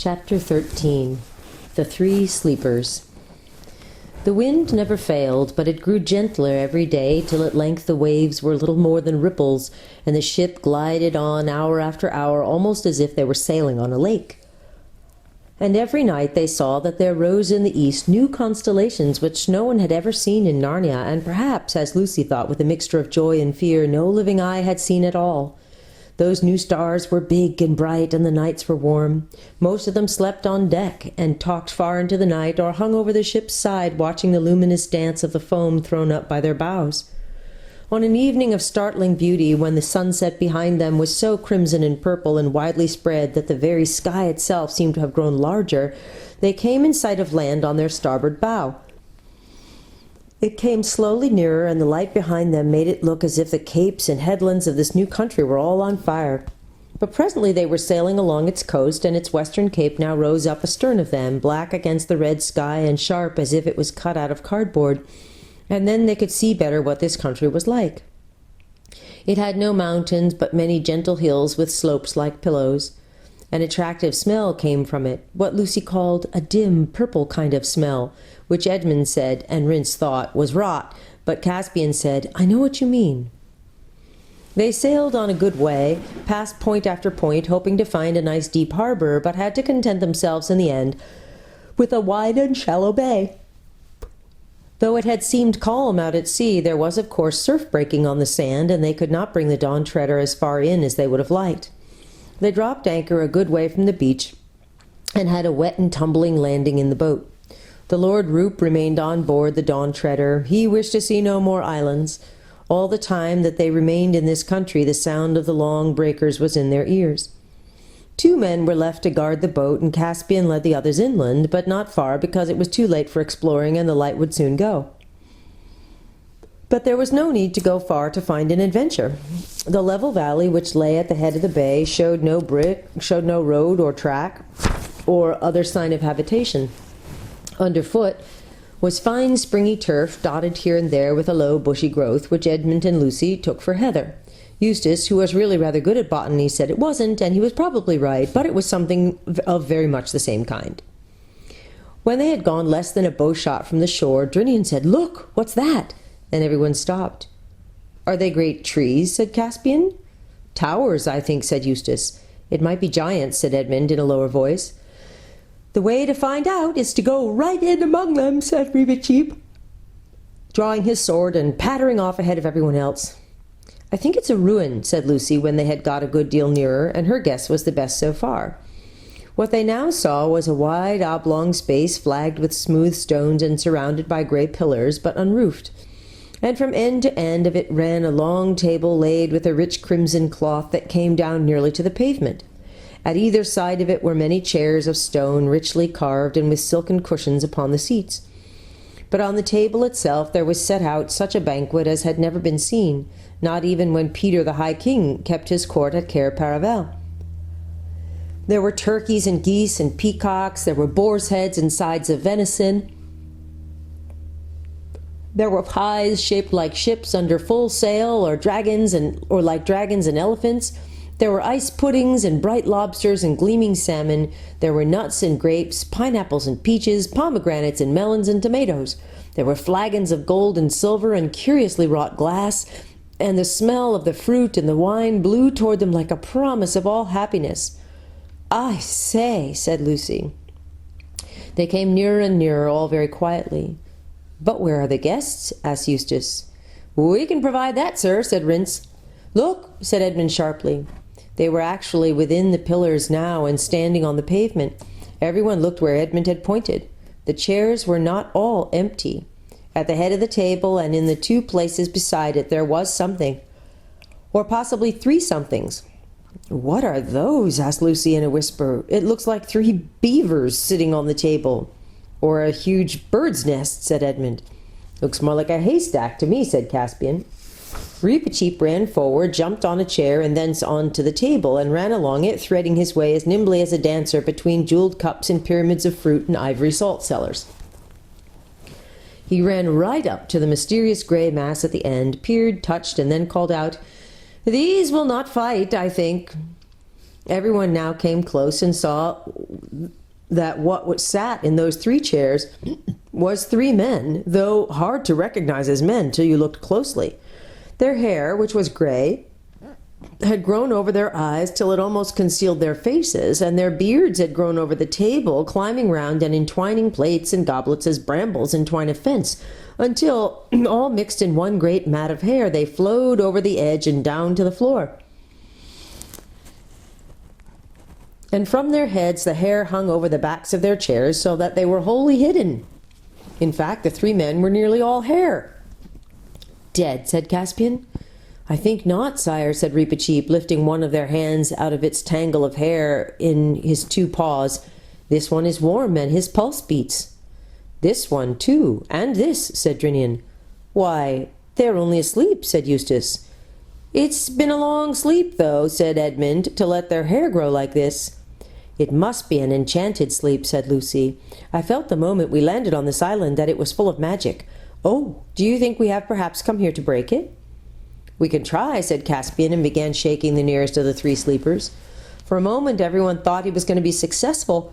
Chapter 13. The Three Sleepers. The wind never failed, but it grew gentler every day, till at length the waves were little more than ripples, and the ship glided on hour after hour, almost as if they were sailing on a lake. And every night they saw that there rose in the east new constellations which no one had ever seen in Narnia, and perhaps, as Lucy thought with a mixture of joy and fear, no living eye had seen at all. Those new stars were big and bright, and the nights were warm. Most of them slept on deck, and talked far into the night, or hung over the ship's side, watching the luminous dance of the foam thrown up by their bows. On an evening of startling beauty, when the sunset behind them was so crimson and purple and widely spread that the very sky itself seemed to have grown larger, they came in sight of land on their starboard bow. It came slowly nearer, and the light behind them made it look as if the capes and headlands of this new country were all on fire. But presently they were sailing along its coast, and its western cape now rose up astern of them, black against the red sky and sharp as if it was cut out of cardboard, and then they could see better what this country was like. It had no mountains, but many gentle hills with slopes like pillows. An attractive smell came from it, what Lucy called a dim, purple kind of smell, which Edmund said, and Rhys thought, was rot, but Caspian said, "I know what you mean." They sailed on a good way, past point after point, hoping to find a nice deep harbor, but had to content themselves in the end with a wide and shallow bay. Though it had seemed calm out at sea, there was of course surf breaking on the sand, and they could not bring the Dawn Treader as far in as they would have liked. They dropped anchor a good way from the beach, and had a wet and tumbling landing in the boat. The Lord Roop remained on board the Dawn Treader. He wished to see no more islands. All the time that they remained in this country, the sound of the long breakers was in their ears. 2 men were left to guard the boat, and Caspian led the others inland, but not far, because it was too late for exploring, and the light would soon go. But there was no need to go far to find an adventure. The level valley which lay at the head of the bay showed no road or track or other sign of habitation. Underfoot was fine springy turf, dotted here and there with a low bushy growth, which Edmund and Lucy took for heather. Eustace, who was really rather good at botany, said it wasn't, and he was probably right, but it was something of very much the same kind. When they had gone less than a bow-shot from the shore, Drinian said, "Look, what's that?" And everyone stopped. "Are they great trees?" said Caspian. "Towers, I think," said Eustace. "It might be giants," said Edmund in a lower voice. "The way to find out is to go right in among them," said Reevecheep, drawing his sword and pattering off ahead of everyone else. "I think it's a ruin," said Lucy, when they had got a good deal nearer, and her guess was the best so far. What they now saw was a wide oblong space flagged with smooth stones and surrounded by grey pillars, but unroofed. And from end to end of it ran a long table laid with a rich crimson cloth that came down nearly to the pavement. At either side of it were many chairs of stone, richly carved, and with silken cushions upon the seats. But on the table itself there was set out such a banquet as had never been seen, not even when Peter the High King kept his court at Cair Paravel. There were turkeys and geese and peacocks, there were boars' heads and sides of venison, there were pies shaped like ships under full sail, or like dragons and elephants. There were ice puddings and bright lobsters and gleaming salmon. There were nuts and grapes, pineapples and peaches, pomegranates and melons and tomatoes. There were flagons of gold and silver and curiously wrought glass, and the smell of the fruit and the wine blew toward them like a promise of all happiness. "I say," said Lucy. They came nearer and nearer, all very quietly. "But where are the guests?" asked Eustace. "We can provide that, sir," said Rhys. "Look," said Edmund sharply. They were actually within the pillars now, and standing on the pavement. Everyone looked where Edmund had pointed. The chairs were not all empty. At the head of the table and in the 2 places beside it there was something, or possibly 3 somethings. "What are those?" asked Lucy in a whisper. "It looks like 3 beavers sitting on the table." "Or a huge bird's nest," said Edmund. "Looks more like a haystack to me," said Caspian. Reevecheep ran forward, jumped on a chair, and thence on to the table, and ran along it, threading his way as nimbly as a dancer between jeweled cups and pyramids of fruit and ivory salt cellars. He ran right up to the mysterious grey mass at the end, peered, touched, and then called out, "These will not fight, I think." Everyone now came close and saw that what sat in those 3 chairs was 3 men, though hard to recognize as men till you looked closely. Their hair, which was gray, had grown over their eyes till it almost concealed their faces, and their beards had grown over the table, climbing round and entwining plates and goblets as brambles entwine a fence, until, all mixed in one great mat of hair, they flowed over the edge and down to the floor. And from their heads the hair hung over the backs of their chairs, so that they were wholly hidden. In fact, the 3 men were nearly all hair. "Dead," said Caspian. "I think not, sire," said Reepicheep, lifting one of their hands out of its tangle of hair in his 2 paws. "This one is warm, and his pulse beats." "This one, too, and this," said Drinian. "Why, they're only asleep," said Eustace. "It's been a long sleep, though," said Edmund, "to let their hair grow like this." "It must be an enchanted sleep," said Lucy. "I felt the moment we landed on this island that it was full of magic. Oh, do you think we have perhaps come here to break it?" "We can try," said Caspian, and began shaking the nearest of the 3 sleepers. For a moment everyone thought he was going to be successful,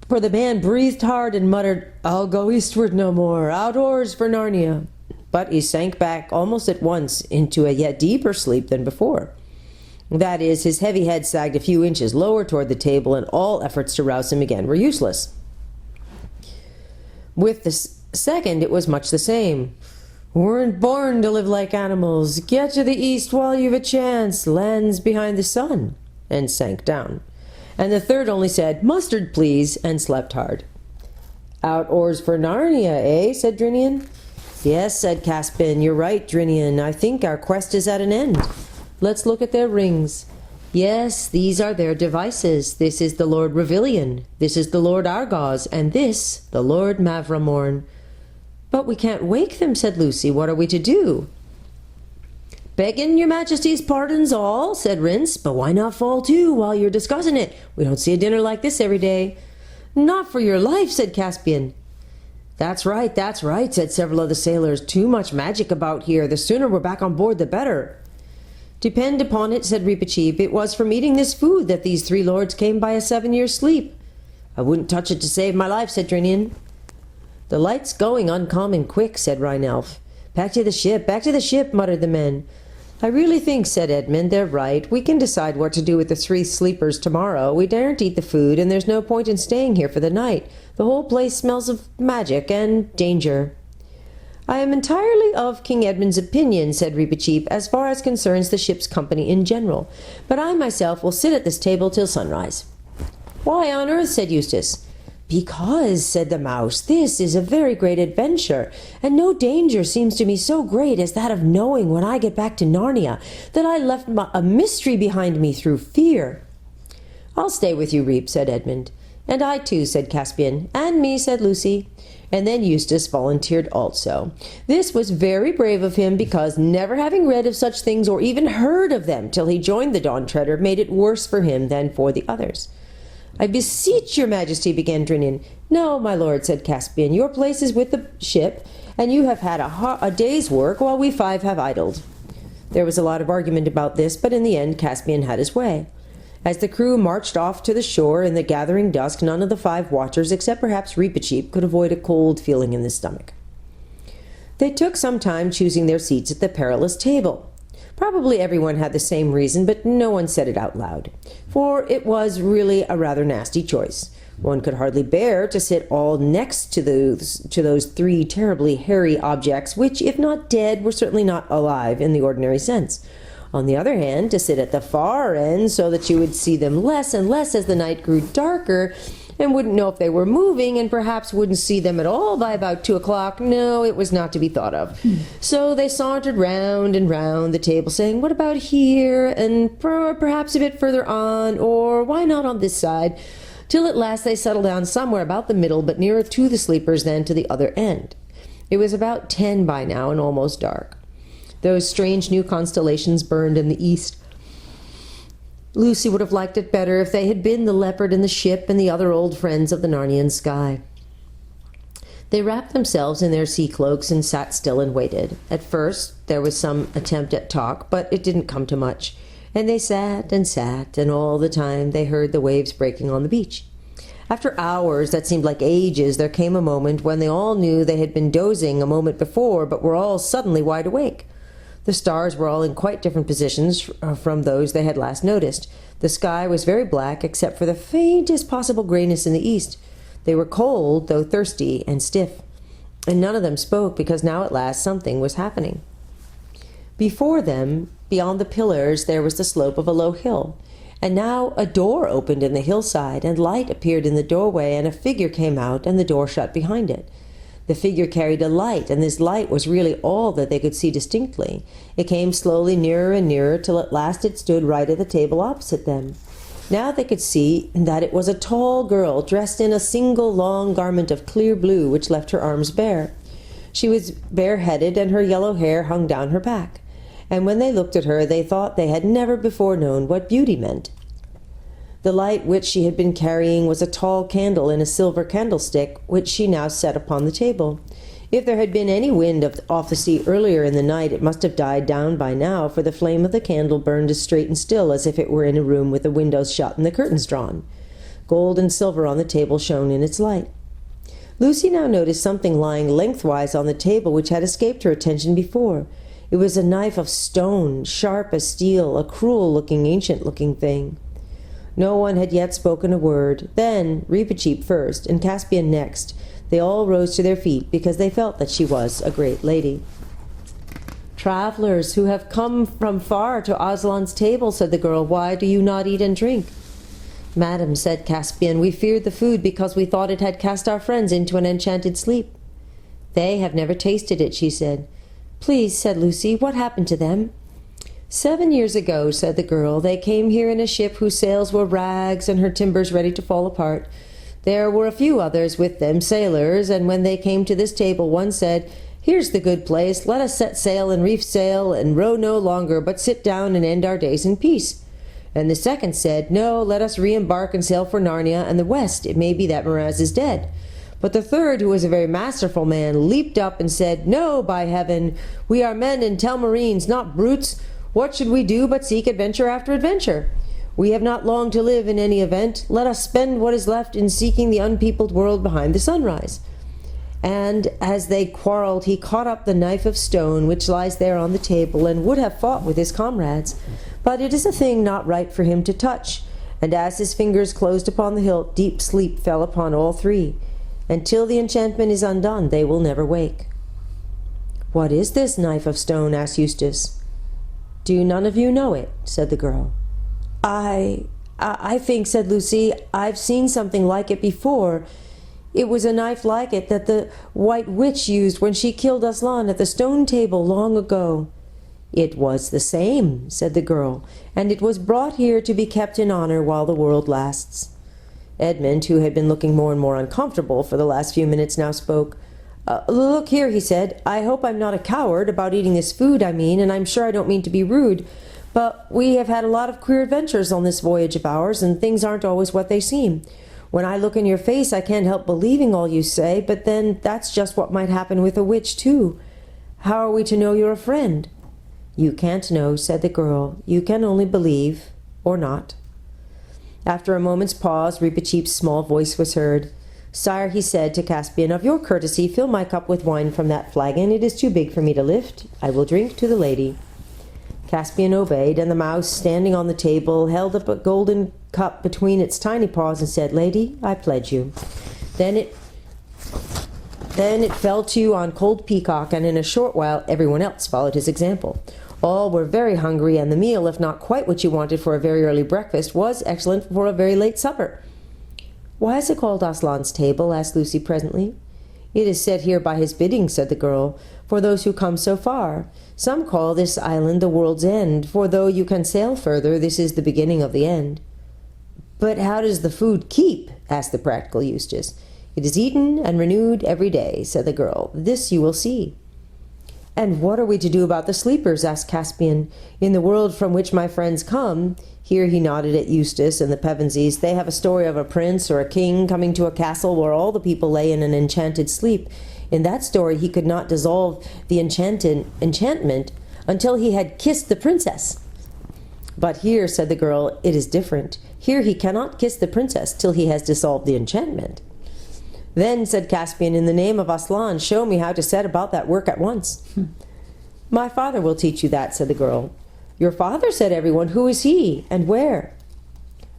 for the man breathed hard and muttered, "I'll go eastward no more, out oars for Narnia." But he sank back almost at once into a yet deeper sleep than before. That is, his heavy head sagged a few inches lower toward the table, and all efforts to rouse him again were useless. With the second it was much the same. "Weren't born to live like animals. Get to the east while you've a chance. Land's behind the sun," and sank down. And the third only said, "Mustard, please," and slept hard. "Out oars for Narnia, eh?" said Drinian. "Yes," said Caspian. "You're right, Drinian. I think our quest is at an end. Let's look at their rings. Yes, these are their devices. This is the Lord Revilian. This is the Lord Argos. And this, the Lord Mavramorn." "But we can't wake them," said Lucy. "What are we to do?" "Begging your Majesty's pardons all," said Rince, "but why not fall to while you're discussing it? We don't see a dinner like this every day." "Not for your life," said Caspian. That's right, said several of the sailors. "Too much magic about here. The sooner we're back on board, the better." "Depend upon it," said Reepicheep, "it was from eating this food that these 3 lords came by a 7-year sleep." "I wouldn't touch it to save my life," said Drinian. "The light's going uncommon quick," said Rhinelf. Back to the ship," muttered the men. "I really think," said Edmund, "they're right. We can decide what to do with the 3 sleepers tomorrow. We daren't eat the food, and there's no point in staying here for the night. The whole place smells of magic and danger." "I am entirely of King Edmund's opinion," said Reepicheep, "as far as concerns the ship's company in general. But I myself will sit at this table till sunrise." "Why on earth?" said Eustace. "Because," said the mouse, "this is a very great adventure, and no danger seems to me so great as that of knowing when I get back to Narnia that I left a mystery behind me through fear." "I'll stay with you, Reep," said Edmund. "And I too," said Caspian. "And me," said Lucy. And then Eustace volunteered also. This was very brave of him, because never having read of such things or even heard of them till he joined the Dawn Treader made it worse for him than for the others. "I beseech your Majesty," began Drinian. "No, my lord," said Caspian. "Your place is with the ship, and you have had a day's work, while we 5 have idled." There was a lot of argument about this, but in the end Caspian had his way. As the crew marched off to the shore in the gathering dusk, none of the 5 watchers, except perhaps Reepicheep, could avoid a cold feeling in the stomach. They took some time choosing their seats at the perilous table. Probably everyone had the same reason, but no one said it out loud, for it was really a rather nasty choice. One could hardly bear to sit all next to those 3 terribly hairy objects, which, if not dead, were certainly not alive in the ordinary sense. On the other hand, to sit at the far end so that you would see them less and less as the night grew darker, and wouldn't know if they were moving, and perhaps wouldn't see them at all by about 2 o'clock. No, it was not to be thought of. So they sauntered round and round the table, saying, "What about here? And perhaps a bit further on, or why not on this side?" Till at last they settled down somewhere about the middle, but nearer to the sleepers than to the other end. It was about 10 by now, and almost dark. Those strange new constellations burned in the east. Lucy would have liked it better if they had been the leopard and the ship and the other old friends of the Narnian sky. They wrapped themselves in their sea cloaks and sat still and waited. At first there was some attempt at talk, but it didn't come to much. And they sat and sat, and all the time they heard the waves breaking on the beach. After hours that seemed like ages, there came a moment when they all knew they had been dozing a moment before, but were all suddenly wide awake. The stars were all in quite different positions from those they had last noticed. The sky was very black, except for the faintest possible grayness in the east. They were cold, though thirsty and stiff, and none of them spoke, because now at last something was happening. Before them, beyond the pillars, there was the slope of a low hill. And now a door opened in the hillside, and light appeared in the doorway, and a figure came out, and the door shut behind it. The figure carried a light, and this light was really all that they could see distinctly. It came slowly nearer and nearer, till at last it stood right at the table opposite them. Now they could see that it was a tall girl, dressed in a single long garment of clear blue, which left her arms bare. She was bareheaded, and her yellow hair hung down her back. And when they looked at her, they thought they had never before known what beauty meant. The light which she had been carrying was a tall candle in a silver candlestick, which she now set upon the table. If there had been any wind off the sea earlier in the night, it must have died down by now, for the flame of the candle burned as straight and still as if it were in a room with the windows shut and the curtains drawn. Gold and silver on the table shone in its light. Lucy now noticed something lying lengthwise on the table which had escaped her attention before. It was a knife of stone, sharp as steel, a cruel-looking, ancient-looking thing. No one had yet spoken a word. Then, Reepicheep first, and Caspian next, they all rose to their feet, because they felt that she was a great lady. "Travelers who have come from far to Aslan's table," said the girl, "why do you not eat and drink?" "Madam," said Caspian, "we feared the food because we thought it had cast our friends into an enchanted sleep." "They have never tasted it," she said. "Please," said Lucy, "what happened to them?" 7 years ago," said the girl, "they came here in a ship whose sails were rags and her timbers ready to fall apart. There were a few others with them, sailors, and when they came to this table, one said, 'Here's the good place, let us set sail and reef sail and row no longer, but sit down and end our days in peace.' And the second said, 'No, let us re-embark and sail for Narnia and the west. It may be that Miraz is dead.' But the third, who was a very masterful man, leaped up and said, 'No, by heaven! We are men and Telmarines, not brutes. What should we do but seek adventure after adventure? We have not long to live in any event. Let us spend what is left in seeking the unpeopled world behind the sunrise.' And as they quarreled, he caught up the knife of stone which lies there on the table, and would have fought with his comrades. But it is a thing not right for him to touch, and as his fingers closed upon the hilt, deep sleep fell upon all three. Until the enchantment is undone, they will never wake." "What is this knife of stone?" asked Eustace. "Do none of you know it?" said the girl. I think," said Lucy, "I've seen something like it before. It was a knife like it that the White Witch used when she killed Aslan at the stone table long ago." "It was the same," said the girl, "and it was brought here to be kept in honor while the world lasts." Edmund, who had been looking more and more uncomfortable for the last few minutes, now spoke. "Look here," he said, "I hope I'm not a coward about eating this food, I mean, and I'm sure I don't mean to be rude, but we have had a lot of queer adventures on this voyage of ours, and things aren't always what they seem. When I look in your face, I can't help believing all you say, but then that's just what might happen with a witch, too. How are we to know you're a friend?" "You can't know," said the girl. "You can only believe, or not." After a moment's pause, Reepicheep's small voice was heard. "Sire," he said to Caspian, "of your courtesy, fill my cup with wine from that flagon. It is too big for me to lift. I will drink to the lady." Caspian obeyed, and the mouse, standing on the table, held up a golden cup between its tiny paws and said, "Lady, I pledge you." Then it fell to on Cold Peacock, and in a short while everyone else followed his example. All were very hungry, and the meal, if not quite what you wanted for a very early breakfast, was excellent for a very late supper. "Why is it called Aslan's Table?" asked Lucy presently. "It is set here by his bidding," said the girl, "for those who come so far. Some call this island the world's end, for though you can sail further, this is the beginning of the end." "But how does the food keep?" asked the practical Eustace. "It is eaten and renewed every day," said the girl. "This you will see." "And what are we to do about the sleepers?" asked Caspian. "In the world from which my friends come," here he nodded at Eustace and the Pevensies, "they have a story of a prince or a king coming to a castle where all the people lay in an enchanted sleep. In that story he could not dissolve the enchantment until he had kissed the princess. "But here," said the girl, "it is different. Here he cannot kiss the princess till he has dissolved the enchantment." "Then," said Caspian, "in the name of Aslan, show me how to set about that work at once." "My father will teach you that," said the girl. "Your father?" said everyone. "Who is he, and where?"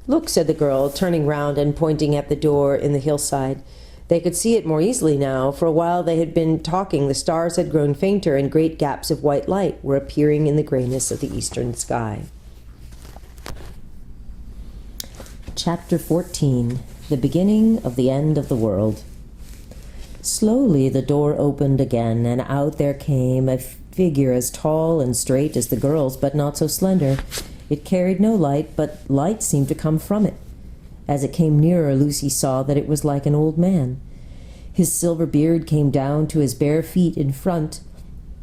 "Look," said the girl, turning round and pointing at the door in the hillside. They could see it more easily now, for while they had been talking the stars had grown fainter and great gaps of white light were appearing in the grayness of the eastern sky. Chapter 14. The Beginning of the End of the World. Slowly the door opened again, and out there came a figure as tall and straight as the girl's, but not so slender. It carried no light, but light seemed to come from it. As it came nearer, Lucy saw that it was like an old man. His silver beard came down to his bare feet in front,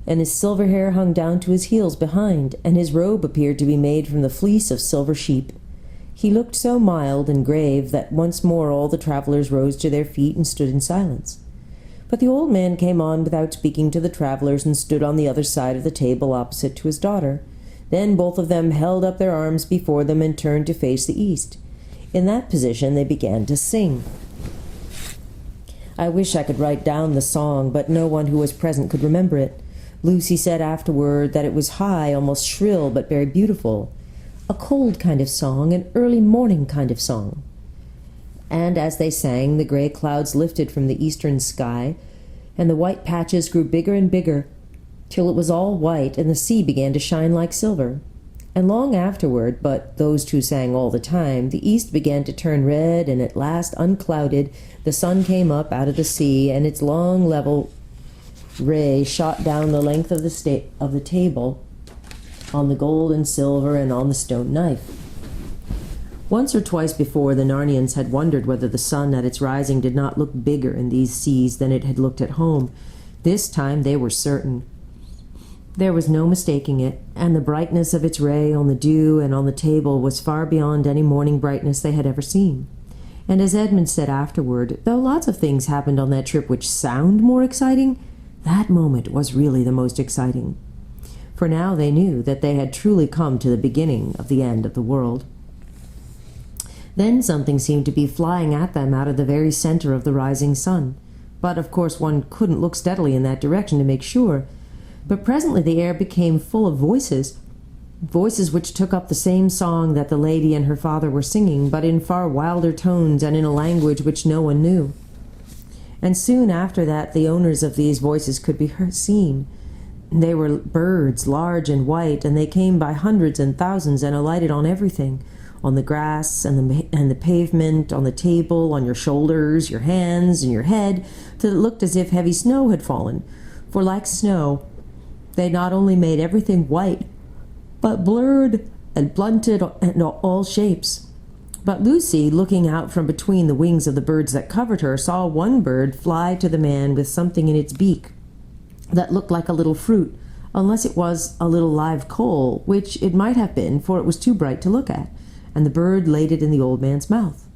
and his silver hair hung down to his heels behind, and his robe appeared to be made from the fleece of silver sheep. He looked so mild and grave that once more all the travellers rose to their feet and stood in silence. But the old man came on without speaking to the travellers and stood on the other side of the table opposite to his daughter. Then both of them held up their arms before them and turned to face the east. In that position they began to sing. I wish I could write down the song, but no one who was present could remember it. Lucy said afterward that it was high, almost shrill, but very beautiful. A cold kind of song, an early morning kind of song. And as they sang, the grey clouds lifted from the eastern sky, and the white patches grew bigger and bigger, till it was all white, and the sea began to shine like silver. And long afterward, but those two sang all the time, the east began to turn red, and at last, unclouded, the sun came up out of the sea, and its long level ray shot down the length of the table, on the gold and silver, and on the stone knife. Once or twice before, the Narnians had wondered whether the sun at its rising did not look bigger in these seas than it had looked at home. This time they were certain. There was no mistaking it, and the brightness of its ray on the dew and on the table was far beyond any morning brightness they had ever seen. And as Edmund said afterward, though lots of things happened on that trip which sound more exciting, that moment was really the most exciting. For now they knew that they had truly come to the beginning of the end of the world. Then something seemed to be flying at them out of the very center of the rising sun. But of course one couldn't look steadily in that direction to make sure. But presently the air became full of voices, voices which took up the same song that the lady and her father were singing, but in far wilder tones and in a language which no one knew. And soon after that the owners of these voices could be seen. They were birds, large and white, and they came by hundreds and thousands and alighted on everything, on the grass and the pavement, on the table, on your shoulders, your hands, and your head, till it looked as if heavy snow had fallen. For like snow, they not only made everything white, but blurred and blunted in all shapes. But Lucy, looking out from between the wings of the birds that covered her, saw one bird fly to the man with something in its beak that looked like a little fruit, unless it was a little live coal, which it might have been, for it was too bright to look at, and the bird laid it in the old man's mouth.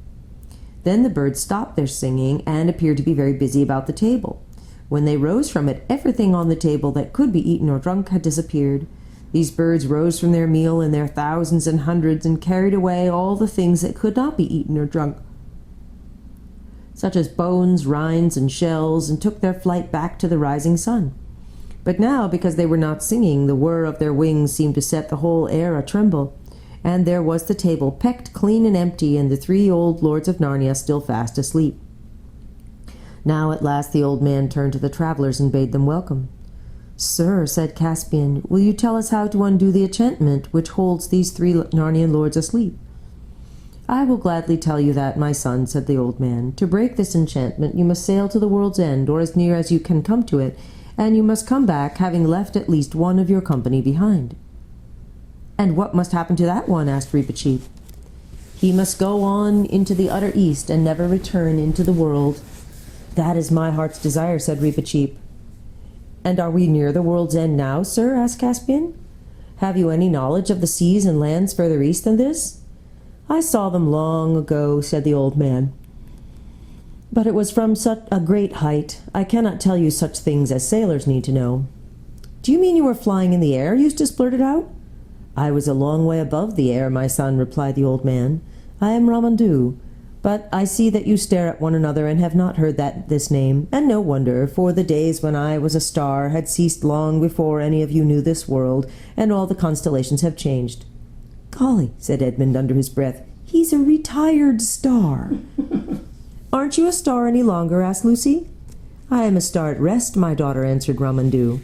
Then the birds stopped their singing and appeared to be very busy about the table. When they rose from it, everything on the table that could be eaten or drunk had disappeared. These birds rose from their meal in their thousands and hundreds and carried away all the things that could not be eaten or drunk, such as bones, rinds, and shells, and took their flight back to the rising sun. But now, because they were not singing, the whir of their wings seemed to set the whole air a-tremble, and there was the table pecked clean and empty, and the 3 old lords of Narnia still fast asleep. Now at last the old man turned to the travellers and bade them welcome. "Sir," said Caspian, "will you tell us how to undo the enchantment which holds these 3 Narnian lords asleep?" "I will gladly tell you that, my son," said the old man. "To break this enchantment you must sail to the world's end, or as near as you can come to it, and you must come back having left at least one of your company behind." "And what must happen to that one?" asked Reepicheep. "He must go on into the utter east and never return into the world." "That is my heart's desire," said Reepicheep. "And are we near the world's end now, sir?" asked Caspian. "Have you any knowledge of the seas and lands further east than this?" "I saw them long ago," said the old man. "But it was from such a great height. I cannot tell you such things as sailors need to know." "Do you mean you were flying in the air?" Eustace blurted out. "I was a long way above the air, my son," replied the old man. "I am Ramandu. But I see that you stare at one another and have not heard this name, and no wonder, for the days when I was a star had ceased long before any of you knew this world, and all the constellations have changed." "Golly," said Edmund under his breath, "he's a retired star." "Aren't you a star any longer?" asked Lucy. "I am a star at rest, my daughter," answered Ramandu.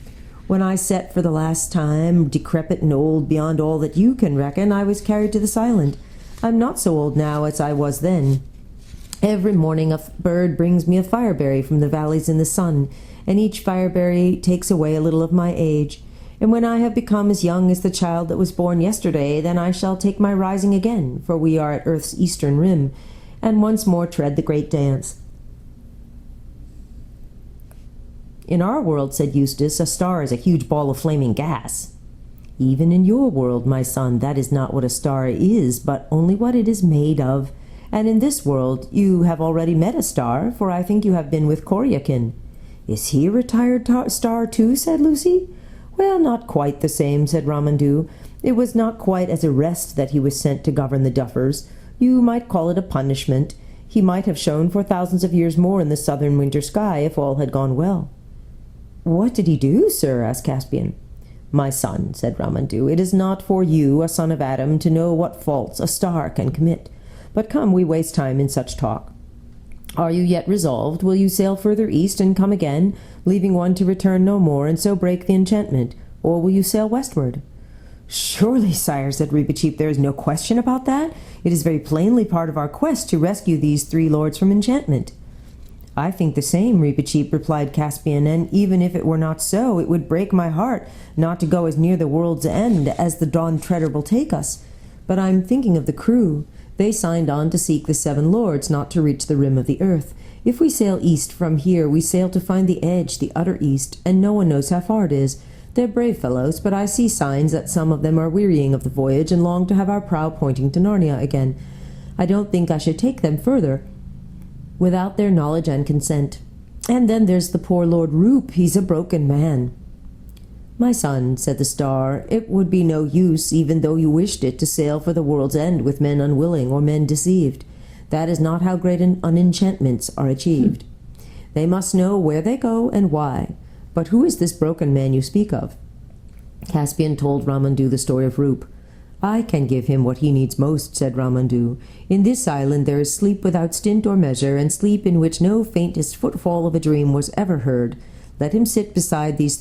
"When I set for the last time, decrepit and old beyond all that you can reckon, I was carried to this island. I'm not so old now as I was then. Every morning a bird brings me a fireberry from the valleys in the sun, and each fireberry takes away a little of my age. And when I have become as young as the child that was born yesterday, then I shall take my rising again, for we are at earth's eastern rim, and once more tread the great dance." "In our world," said Eustace, "a star is a huge ball of flaming gas." "Even in your world, my son, that is not what a star is, but only what it is made of. And in this world you have already met a star, for I think you have been with Coryakin." "Is he a retired star too?" said Lucy. "Well, not quite the same," said Ramandu. "It was not quite as a rest that he was sent to govern the Duffers. You might call it a punishment. He might have shone for thousands of years more in the southern winter sky if all had gone well." "What did he do, sir?" asked Caspian. "My son," said Ramandu, "it is not for you, a son of Adam, to know what faults a star can commit. But come, we waste time in such talk. Are you yet resolved? Will you sail further east and come again, leaving one to return no more, and so break the enchantment? Or will you sail westward?" "Surely, sire," said Reepicheep, "there is no question about that. It is very plainly part of our quest to rescue these 3 lords from enchantment." "I think the same, Reepicheep," replied Caspian, "and even if it were not so, it would break my heart not to go as near the world's end as the Dawn Treader will take us. But I'm thinking of the crew. They signed on to seek the 7 lords, not to reach the rim of the earth. If we sail east from here, we sail to find the edge, the utter east, and no one knows how far it is. They're brave fellows, but I see signs that some of them are wearying of the voyage and long to have our prow pointing to Narnia again. I don't think I should take them further without their knowledge and consent. And then there's the poor Lord Roop. He's a broken man." "My son," said the star, "it would be no use, even though you wished it, to sail for the world's end with men unwilling or men deceived. That is not how great unenchantments are achieved. They must know where they go and why. But who is this broken man you speak of?" Caspian told Ramandu the story of Roop. "I can give him what he needs most," said Ramandu. "In this island there is sleep without stint or measure, and sleep in which no faintest footfall of a dream was ever heard. Let him sit beside these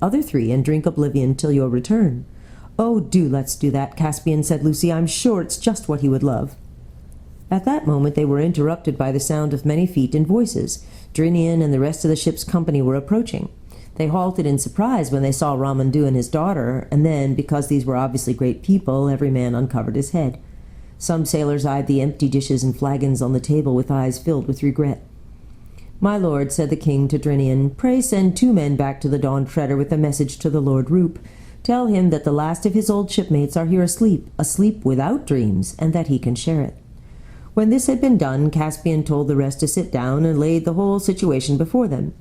other three and drink oblivion till your return." "Oh, let's do that, Caspian," said Lucy. "I'm sure it's just what he would love." At that moment they were interrupted by the sound of many feet and voices. Drinian and the rest of the ship's company were approaching. They halted in surprise when they saw Ramandu and his daughter, and then, because these were obviously great people, every man uncovered his head. Some sailors eyed the empty dishes and flagons on the table with eyes filled with regret. "My lord," said the king to Drinian, "pray send 2 men back to the Dawn Treader with a message to the Lord Roop. Tell him that the last of his old shipmates are here asleep without dreams, and that he can share it." When this had been done, Caspian told the rest to sit down and laid the whole situation before them.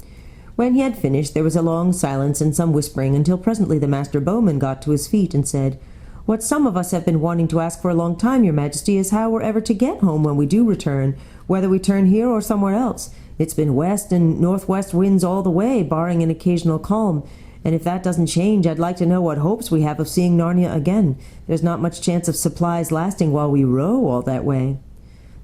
When he had finished, there was a long silence and some whispering, until presently the master bowman got to his feet and said, "What some of us have been wanting to ask for a long time, your majesty, is how we're ever to get home when we do return, whether we turn here or somewhere else. It's been west and northwest winds all the way, barring an occasional calm, and if that doesn't change, I'd like to know what hopes we have of seeing Narnia again. There's not much chance of supplies lasting while we row all that way."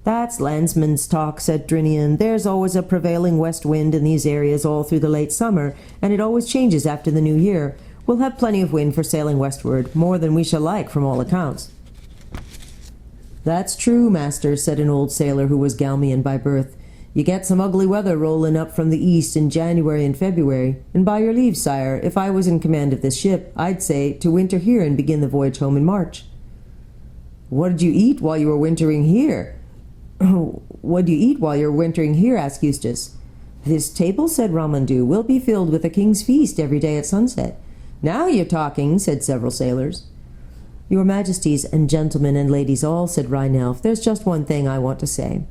"That's landsman's talk," said Drinian. "There's always a prevailing west wind in these areas all through the late summer, and it always changes after the new year. We'll have plenty of wind for sailing westward, more than we shall like from all accounts." "That's true, master," said an old sailor who was Galmian by birth. "You get some ugly weather rolling up from the east in January and February, and by your leave, sire, if I was in command of this ship, I'd say to winter here and begin the voyage home in March." "What did you eat while you were wintering here?" "What do you eat while you're wintering here?" asked Eustace. "This table," said Ramandu, "will be filled with a king's feast every day at sunset." "Now you're talking," said several sailors. "Your majesties and gentlemen and ladies all," said Rhynelf, "there's just one thing I want to say.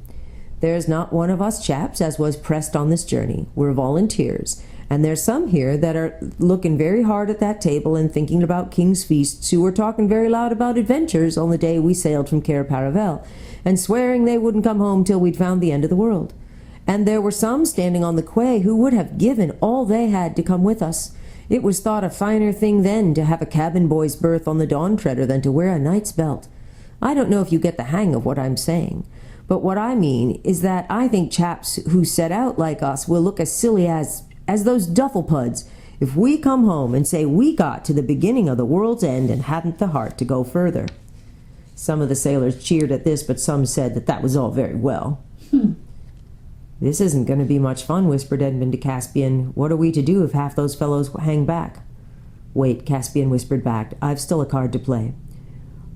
There's not one of us chaps as was pressed on this journey. We're volunteers, And there's some here that are looking very hard at that table and thinking about king's feasts, who were talking very loud about adventures on the day we sailed from Cair Paravel, and swearing they wouldn't come home till we'd found the end of the world. And there were some standing on the quay who would have given all they had to come with us. It was thought a finer thing then to have a cabin boy's berth on the Dawn Treader than to wear a knight's belt. I don't know if you get the hang of what I'm saying, but what I mean is that I think chaps who set out like us will look as silly as those duffel-puds if we come home and say we got to the beginning of the world's end and hadn't the heart to go further. Some of the sailors cheered at this, but some said that was all very well. This isn't going to be much fun, whispered Edmund to Caspian. What are we to do if half those fellows hang back? Wait, Caspian whispered back. I've still a card to play.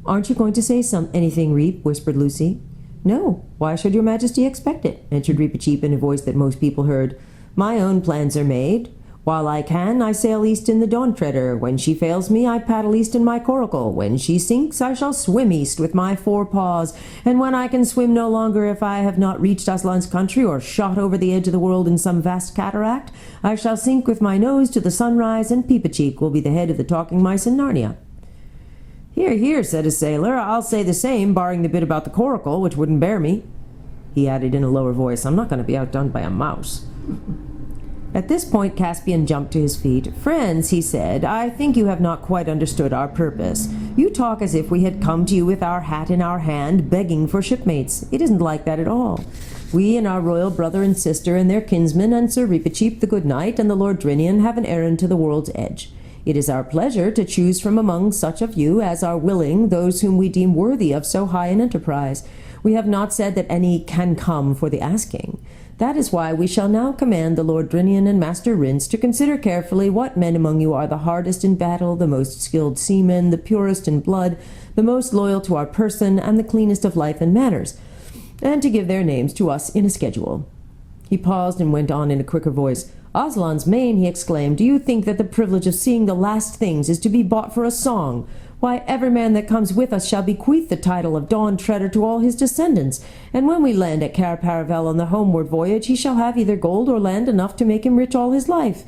Aren't you going to say anything, Reep? Whispered Lucy. No. Why should your majesty expect it? Answered Reepicheep in a voice that most people heard. My own plans are made. While I can, I sail east in the Dawn Treader. When she fails me, I paddle east in my coracle. When she sinks, I shall swim east with my 4 paws. And when I can swim no longer, if I have not reached Aslan's country or shot over the edge of the world in some vast cataract, I shall sink with my nose to the sunrise, and Peepicheek will be the head of the talking mice in Narnia. Hear, hear, said a sailor. I'll say the same, barring the bit about the coracle, which wouldn't bear me. He added in a lower voice, I'm not going to be outdone by a mouse. At this point Caspian jumped to his feet. Friends, he said, I think you have not quite understood our purpose. You talk as if we had come to you with our hat in our hand, begging for shipmates. It isn't like that at all. We and our royal brother and sister and their kinsmen and Sir Reepicheep the good knight and the Lord Drinian have an errand to the world's edge. It is our pleasure to choose from among such of you as are willing those whom we deem worthy of so high an enterprise. We have not said that any can come for the asking. That is why we shall now command the Lord Drinian and Master Rince to consider carefully what men among you are the hardest in battle, the most skilled seamen, the purest in blood, the most loyal to our person, and the cleanest of life and manners, and to give their names to us in a schedule. He paused and went on in a quicker voice. Aslan's mane, he exclaimed, do you think that the privilege of seeing the last things is to be bought for a song? Why, every man that comes with us shall bequeath the title of Dawn Treader to all his descendants, and when we land at Cair Paravel on the homeward voyage, he shall have either gold or land enough to make him rich all his life.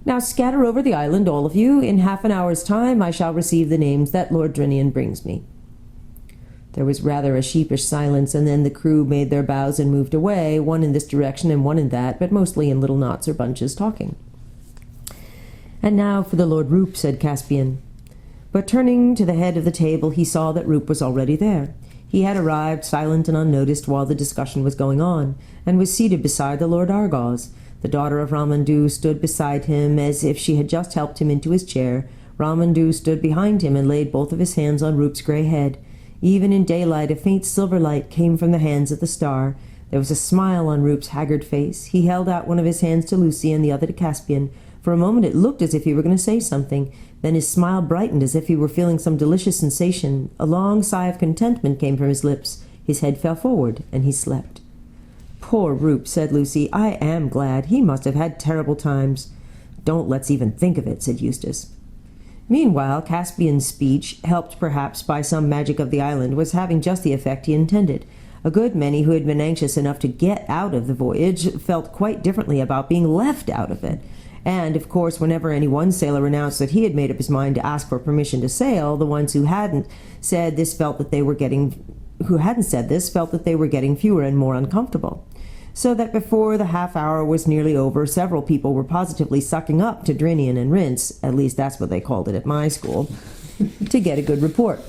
Now scatter over the island, all of you. In half an hour's time I shall receive the names that Lord Drinian brings me. There was rather a sheepish silence, and then the crew made their bows and moved away, one in this direction and one in that, but mostly in little knots or bunches, talking. And now for the Lord Roop, said Caspian. But turning to the head of the table, he saw that Roop was already there. He had arrived, silent and unnoticed, while the discussion was going on, and was seated beside the Lord Argos. The daughter of Ramandu stood beside him as if she had just helped him into his chair. Ramandu stood behind him and laid both of his hands on Roop's grey head. Even in daylight a faint silver light came from the hands of the star. There was a smile on Roop's haggard face. He held out one of his hands to Lucy and the other to Caspian. For a moment it looked as if he were going to say something. Then his smile brightened as if he were feeling some delicious sensation. A long sigh of contentment came from his lips. His head fell forward, and he slept. Poor Roop, said Lucy. I am glad. He must have had terrible times. Don't let's even think of it, said Eustace. Meanwhile, Caspian's speech, helped perhaps by some magic of the island, was having just the effect he intended. A good many who had been anxious enough to get out of the voyage felt quite differently about being left out of it. And, of course, whenever any one sailor announced that he had made up his mind to ask for permission to sail, the ones who hadn't said this felt that they were getting fewer and more uncomfortable. So that before the half hour was nearly over, several people were positively sucking up to Drinian and Rince, at least that's what they called it at my school, to get a good report.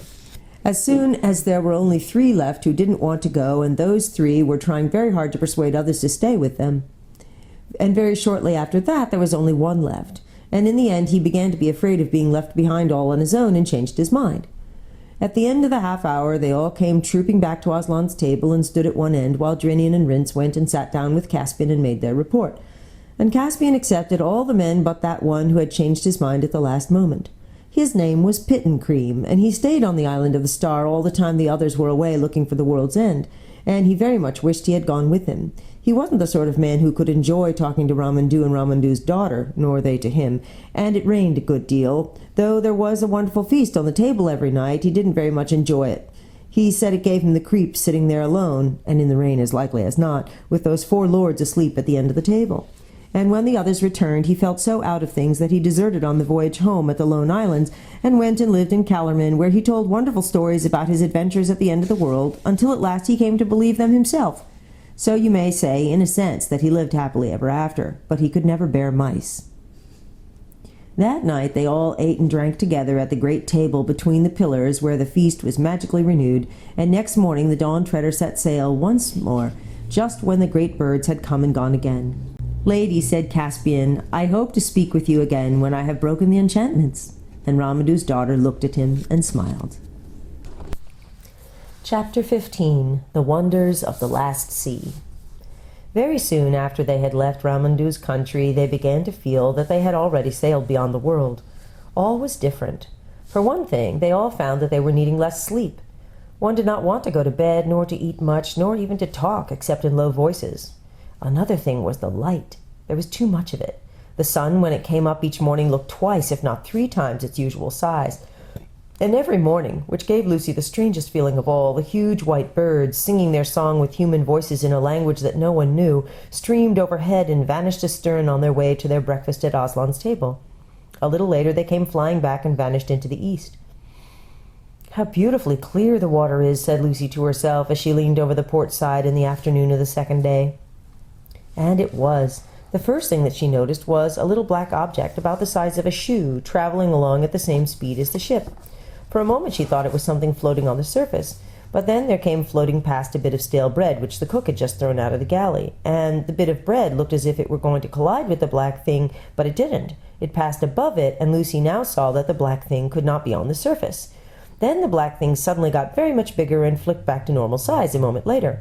As soon as there were only 3 left who didn't want to go, and those 3 were trying very hard to persuade others to stay with them. And very shortly after that there was only 1 left, and in the end he began to be afraid of being left behind all on his own and changed his mind. At the end of the half hour they all came trooping back to Aslan's table and stood at one end, while Drinian and Rince went and sat down with Caspian and made their report. And Caspian accepted all the men but that one who had changed his mind at the last moment. His name was Pittencream, and he stayed on the island of the Star all the time the others were away looking for the world's end, and he very much wished he had gone with him. He wasn't the sort of man who could enjoy talking to Ramandu and Ramandu's daughter, nor they to him, and it rained a good deal. Though there was a wonderful feast on the table every night, he didn't very much enjoy it. He said it gave him the creeps sitting there alone, and in the rain as likely as not, with those 4 lords asleep at the end of the table. and when the others returned he felt so out of things that he deserted on the voyage home at the Lone Islands and went and lived in Calormen, where he told wonderful stories about his adventures at the end of the world, until at last he came to believe them himself. So you may say, in a sense, that he lived happily ever after, but he could never bear mice. That night they all ate and drank together at the great table between the pillars where the feast was magically renewed, and next morning the Dawn Treader set sail once more, just when the great birds had come and gone again. "Lady," said Caspian, "I hope to speak with you again when I have broken the enchantments." And Ramadou's daughter looked at him and smiled. Chapter 15. The Wonders of the Last Sea. Very soon after they had left Ramadou's country, they began to feel that they had already sailed beyond the world. All was different. For one thing, they all found that they were needing less sleep. One did not want to go to bed, nor to eat much, nor even to talk, except in low voices. Another thing was the light. There was too much of it. The sun, when it came up each morning, looked twice, if not 3 times, its usual size. And every morning, which gave Lucy the strangest feeling of all, the huge white birds, singing their song with human voices in a language that no one knew, streamed overhead and vanished astern on their way to their breakfast at Aslan Stable. A little later they came flying back and vanished into the east. "How beautifully clear the water is," said Lucy to herself as she leaned over the port side in the afternoon of the second day. And it was. The first thing that she noticed was a little black object about the size of a shoe, traveling along at the same speed as the ship. For a moment she thought it was something floating on the surface, but then there came floating past a bit of stale bread which the cook had just thrown out of the galley, and the bit of bread looked as if it were going to collide with the black thing, but it didn't. It passed above it, and Lucy now saw that the black thing could not be on the surface. Then the black thing suddenly got very much bigger and flicked back to normal size a moment later.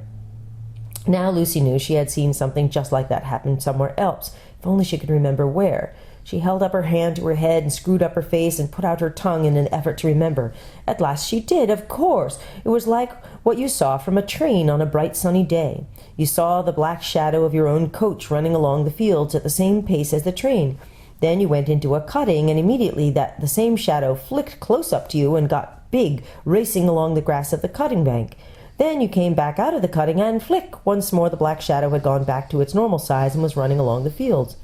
Now Lucy knew she had seen something just like that happen somewhere else, if only she could remember where. She held up her hand to her head and screwed up her face and put out her tongue in an effort to remember. At last she did, of course. It was like what you saw from a train on a bright sunny day. You saw the black shadow of your own coach running along the fields at the same pace as the train. Then you went into a cutting, and immediately the same shadow flicked close up to you and got big, racing along the grass of the cutting bank. Then you came back out of the cutting, and flick, once more the black shadow had gone back to its normal size and was running along the fields.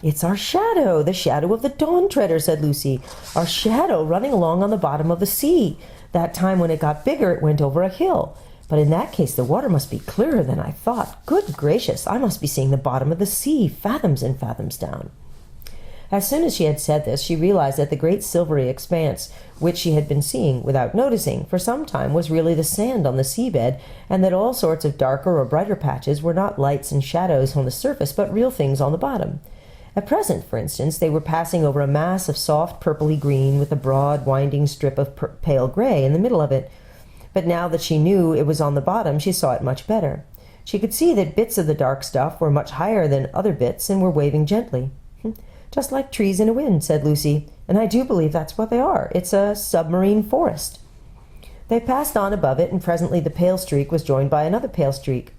"It's our shadow, the shadow of the Dawn Treader," said Lucy. "Our shadow running along on the bottom of the sea. That time when it got bigger, it went over a hill. But in that case, the water must be clearer than I thought. Good gracious, I must be seeing the bottom of the sea, fathoms and fathoms down." As soon as she had said this, she realized that the great silvery expanse, which she had been seeing without noticing for some time, was really the sand on the seabed, and that all sorts of darker or brighter patches were not lights and shadows on the surface, but real things on the bottom. At present, for instance, they were passing over a mass of soft purply green with a broad, winding strip of pale gray in the middle of it. But now that she knew it was on the bottom, she saw it much better. She could see that bits of the dark stuff were much higher than other bits and were waving gently. "Just like trees in a wind," said Lucy, "and I do believe that's what they are. It's a submarine forest." They passed on above it, and presently the pale streak was joined by another pale streak.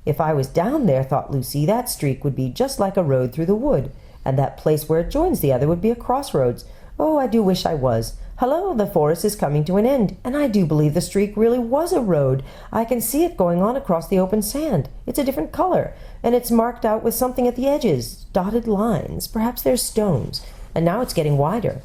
"If I was down there," thought Lucy, "that streak would be just like a road through the wood, and that place where it joins the other would be a crossroads. Oh, I do wish I was. Hello, the forest is coming to an end, and I do believe the streak really was a road. I can see it going on across the open sand. It's a different color, and it's marked out with something at the edges, dotted lines. Perhaps there's stones, and now it's getting wider."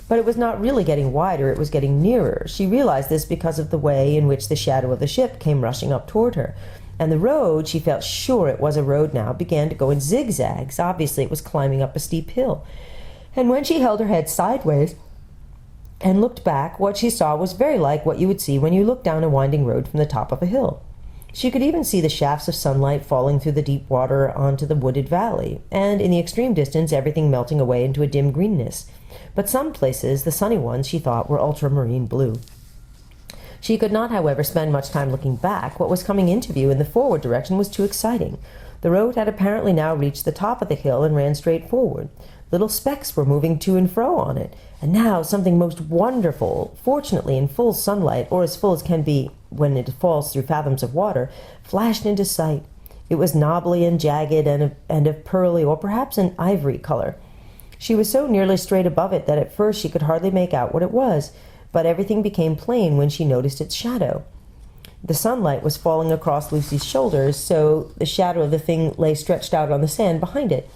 But it was not really getting wider, it was getting nearer. She realized this because of the way in which the shadow of the ship came rushing up toward her. And the road, she felt sure it was a road now, began to go in zigzags. Obviously it was climbing up a steep hill. And when she held her head sideways and looked back, what she saw was very like what you would see when you look down a winding road from the top of a hill. She could even see the shafts of sunlight falling through the deep water onto the wooded valley, and in the extreme distance everything melting away into a dim greenness. But some places, the sunny ones, she thought, were ultramarine blue. She could not, however, spend much time looking back. What was coming into view in the forward direction was too exciting. The road had apparently now reached the top of the hill and ran straight forward. Little specks were moving to and fro on it, and now something most wonderful, fortunately in full sunlight, or as full as can be when it falls through fathoms of water, flashed into sight. It was knobbly and jagged and of pearly or perhaps an ivory color. She was so nearly straight above it that at first she could hardly make out what it was, but everything became plain when she noticed its shadow. The sunlight was falling across Lucy's shoulders, so the shadow of the thing lay stretched out on the sand behind it.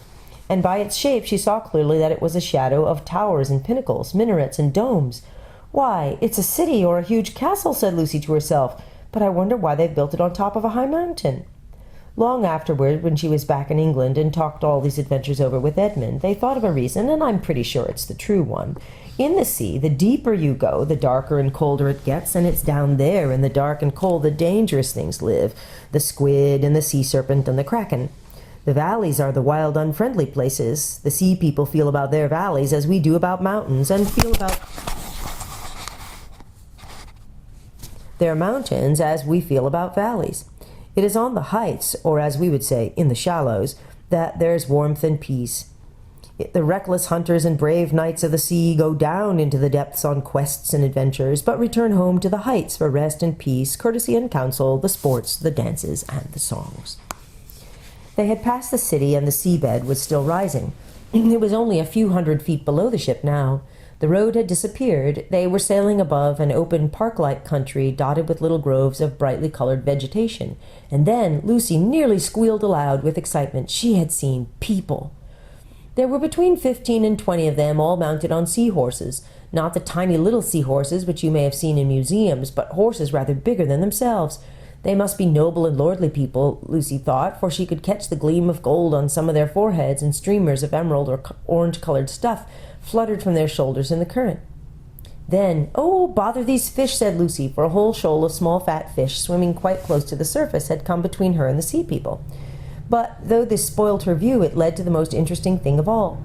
And by its shape she saw clearly that it was a shadow of towers and pinnacles, minarets and domes. "Why, it's a city or a huge castle," said Lucy to herself, "but I wonder why they've built it on top of a high mountain." Long afterward, when she was back in England and talked all these adventures over with Edmund, they thought of a reason, and I'm pretty sure it's the true one. In the sea, the deeper you go, the darker and colder it gets, and it's down there in the dark and cold the dangerous things live, the squid and the sea serpent and the kraken. The valleys are the wild, unfriendly places. The sea people feel about their valleys as we do about mountains, and feel about their mountains as we feel about valleys. It is on the heights, or as we would say, in the shallows, that there's warmth and peace. The reckless hunters and brave knights of the sea go down into the depths on quests and adventures, but return home to the heights for rest and peace, courtesy and counsel, the sports, the dances, and the songs. They had passed the city, and the seabed was still rising. It was only a few 100 feet below the ship now. The road had disappeared. They were sailing above an open park-like country dotted with little groves of brightly colored vegetation. And then Lucy nearly squealed aloud with excitement. She had seen people. There were between 15 and 20 of them, all mounted on seahorses. Not the tiny little seahorses which you may have seen in museums, but horses rather bigger than themselves. They must be noble and lordly people, Lucy thought, for she could catch the gleam of gold on some of their foreheads, and streamers of emerald or orange-colored stuff fluttered from their shoulders in the current. Then, "Oh, bother these fish," said Lucy, for a whole shoal of small fat fish swimming quite close to the surface had come between her and the sea people. But though this spoiled her view, it led to the most interesting thing of all.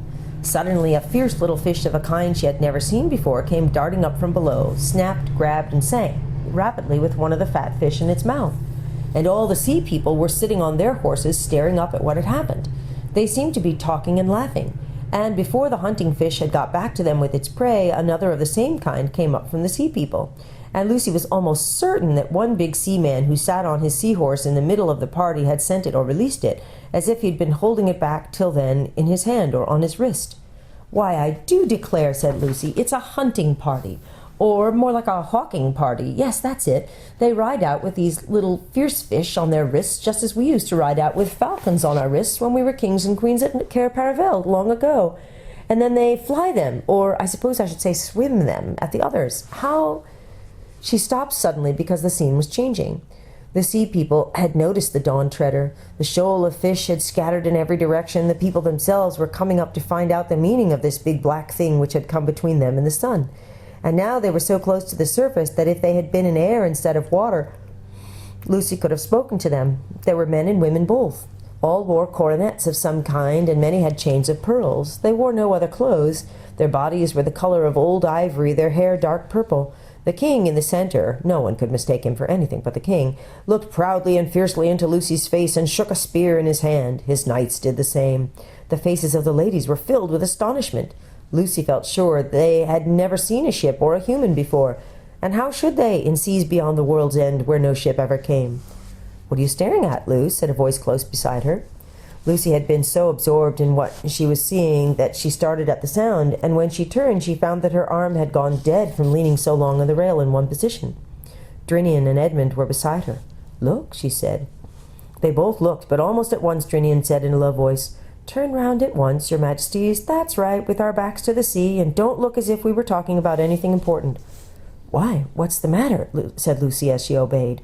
Suddenly a fierce little fish of a kind she had never seen before came darting up from below, snapped, grabbed, and sank rapidly with one of the fat fish in its mouth. And all the sea people were sitting on their horses staring up at what had happened. They seemed to be talking and laughing, and before the hunting fish had got back to them with its prey, another of the same kind came up from the sea people. And Lucy was almost certain that one big seaman who sat on his seahorse in the middle of the party had sent it or released it, as if he'd been holding it back till then in his hand or on his wrist. "Why, I do declare," said Lucy, "it's a hunting party. Or more like a hawking party. Yes, that's it. They ride out with these little fierce fish on their wrists, just as we used to ride out with falcons on our wrists when we were kings and queens at Cair Paravel long ago. And then they fly them, or I suppose I should say swim them, at the others. How—" She stopped suddenly because the scene was changing. The sea people had noticed the Dawn Treader. The shoal of fish had scattered in every direction. The people themselves were coming up to find out the meaning of this big black thing which had come between them and the sun. And now they were so close to the surface that if they had been in air instead of water, Lucy could have spoken to them. There were men and women both. All wore coronets of some kind, and many had chains of pearls. They wore no other clothes. Their bodies were the color of old ivory, their hair dark purple. The king in the center, no one could mistake him for anything but the king, looked proudly and fiercely into Lucy's face and shook a spear in his hand. His knights did the same. The faces of the ladies were filled with astonishment. Lucy felt sure they had never seen a ship or a human before, and how should they in seas beyond the world's end where no ship ever came? "What are you staring at, Luce?" said a voice close beside her. Lucy had been so absorbed in what she was seeing that she started at the sound, and when she turned she found that her arm had gone dead from leaning so long on the rail in one position. Drinian and Edmund were beside her. "Look," she said. They both looked, but almost at once Drinian said in a low voice, "Turn round at once, your majesties. That's right, with our backs to the sea, and don't look as if we were talking about anything important." "Why, what's the matter?" said Lucy as she obeyed.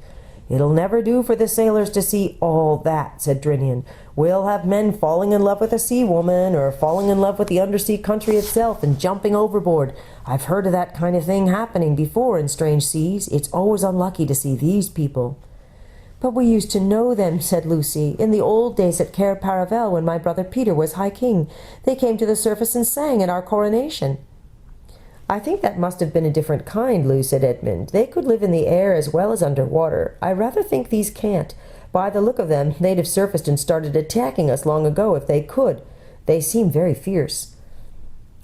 "It'll never do for the sailors to see all that," said Drinian. "We'll have men falling in love with a sea woman, or falling in love with the undersea country itself and jumping overboard. I've heard of that kind of thing happening before in strange seas. It's always unlucky to see these people." "But we used to know them," said Lucy, "in the old days at Cair Paravel when my brother Peter was High King. They came to the surface and sang at our coronation." "I think that must have been a different kind, Lou," said Edmund. "They could live in the air as well as under water. I rather think these can't. By the look of them, they'd have surfaced and started attacking us long ago if they could. They seem very fierce."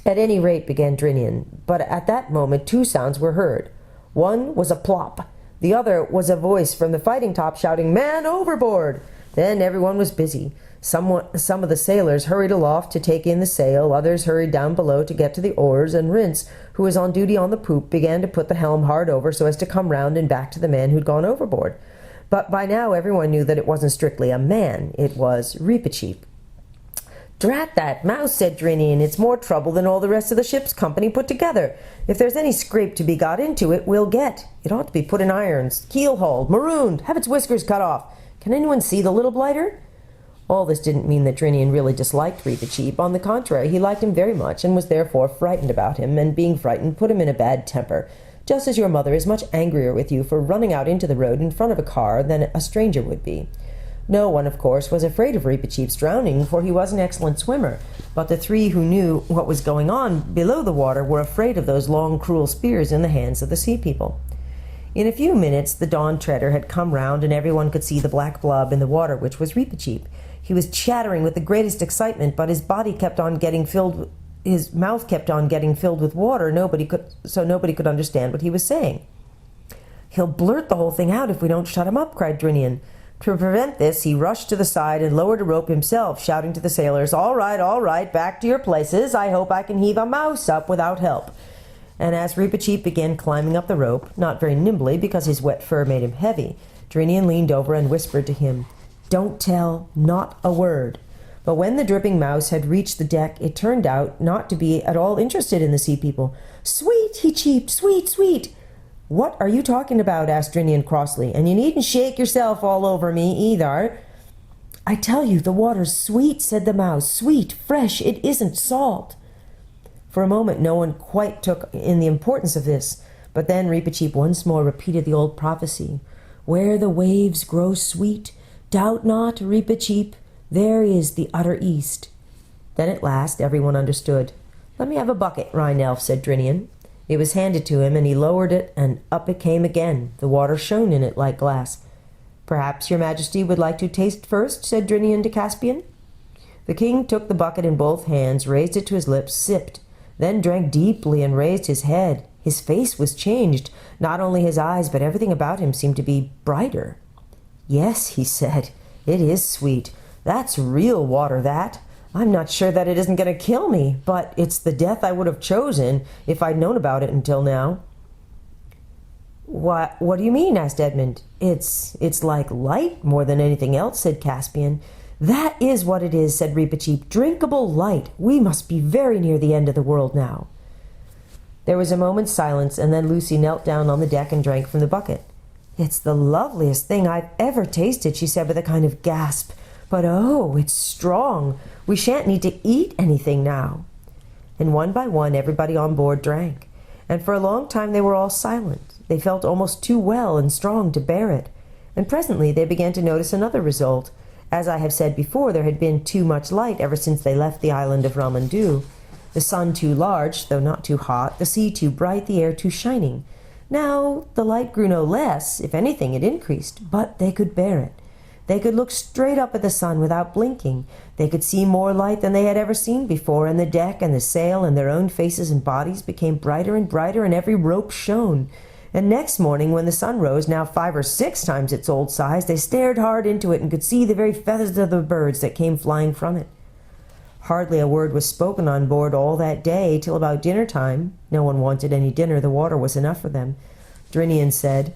"At any rate," began Drinian, but at that moment 2 sounds were heard. One was a plop. The other was a voice from the fighting top shouting, "Man overboard!" Then everyone was busy. Some of the sailors hurried aloft to take in the sail, others hurried down below to get to the oars, and Rince, who was on duty on the poop, began to put the helm hard over so as to come round and back to the man who'd gone overboard. But by now everyone knew that it wasn't strictly a man, it was Reepicheep. "Drat that mouse," said Drinian. "It's more trouble than all the rest of the ship's company put together. If there's any scrape to be got into it, we'll get. It ought to be put in irons, keel-hauled, marooned, have its whiskers cut off. Can anyone see the little blighter?" All this didn't mean that Drinian really disliked Reepicheep. On the contrary, he liked him very much, and was therefore frightened about him, and being frightened put him in a bad temper, just as your mother is much angrier with you for running out into the road in front of a car than a stranger would be. No one, of course, was afraid of Reepicheep's drowning, for he was an excellent swimmer, but the three who knew what was going on below the water were afraid of those long, cruel spears in the hands of the sea people. In a few minutes the Dawn Treader had come round, and everyone could see the black blob in the water, which was Reepicheep. He was chattering with the greatest excitement, but his mouth kept on getting filled with water, so nobody could understand what he was saying. "He'll blurt the whole thing out if we don't shut him up," cried Drinian. To prevent this, he rushed to the side and lowered a rope himself, shouting to the sailors, all right, back to your places. I hope I can heave a mouse up without help." And as Reepicheep began climbing up the rope, not very nimbly because his wet fur made him heavy, Drinian leaned over and whispered to him, "Don't tell, not a word." But when the dripping mouse had reached the deck, it turned out not to be at all interested in the sea people. "Sweet," he cheeped, "sweet, sweet." "What are you talking about?" asked Drinian crossly. "And you needn't shake yourself all over me, either." "I tell you, the water's sweet," said the mouse. "Sweet, fresh, it isn't salt." For a moment no one quite took in the importance of this, but then Reepicheep once more repeated the old prophecy. "Where the waves grow sweet, doubt not, Reepicheep, there is the utter east." Then at last everyone understood. "Let me have a bucket, Rhine-Elf," said Drinian. It was handed to him, and he lowered it, and up it came again. The water shone in it like glass. "Perhaps your Majesty would like to taste first," said Drinian to Caspian. The king took the bucket in both hands, raised it to his lips, sipped, then drank deeply and raised his head. His face was changed. Not only his eyes, but everything about him seemed to be brighter. "Yes," he said, "it is sweet. That's real water, that. I'm not sure that it isn't going to kill me, but it's the death I would have chosen if I'd known about it until now." What do you mean?" asked Edmund. It's like light more than anything else," said Caspian. "That is what it is," said Reepicheep. "Drinkable light. We must be very near the end of the world now." There was a moment's silence, and then Lucy knelt down on the deck and drank from the bucket. "It's the loveliest thing I've ever tasted," she said with a kind of gasp. "But oh, it's strong. We shan't need to eat anything now." And one by one everybody on board drank, and for a long time they were all silent. They felt almost too well and strong to bear it, and presently they began to notice another result. As I have said before, there had been too much light ever since they left the island of Ramandu. The sun too large, though not too hot, the sea too bright, the air too shining. Now the light grew no less. If anything, it increased, but they could bear it. They could look straight up at the sun without blinking. They could see more light than they had ever seen before, and the deck and the sail and their own faces and bodies became brighter and brighter, and every rope shone. And next morning, when the sun rose, now 5 or 6 times its old size, they stared hard into it and could see the very feathers of the birds that came flying from it. Hardly a word was spoken on board all that day, till about dinner time. No one wanted any dinner. The water was enough for them. Drinian said,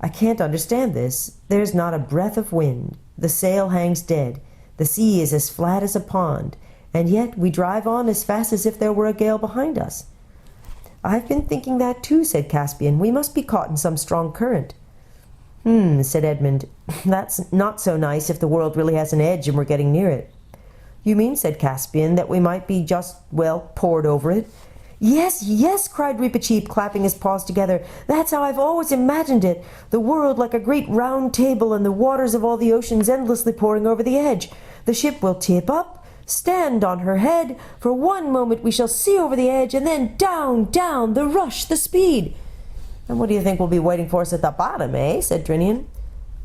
"I can't understand this. There's not a breath of wind. The sail hangs dead. The sea is as flat as a pond. And yet we drive on as fast as if there were a gale behind us." "I've been thinking that too," said Caspian. "We must be caught in some strong current." Said Edmund. "That's not so nice if the world really has an edge and we're getting near it." "You mean," said Caspian, "that we might be just, poured over it?" "Yes, yes," cried Reepicheep, clapping his paws together. "That's how I've always imagined it. The world like a great round table, and the waters of all the oceans endlessly pouring over the edge. The ship will tip up, stand on her head. For one moment we shall see over the edge, and then down, down, the rush, the speed." "And what do you think will be waiting for us at the bottom, eh?" said Drinian.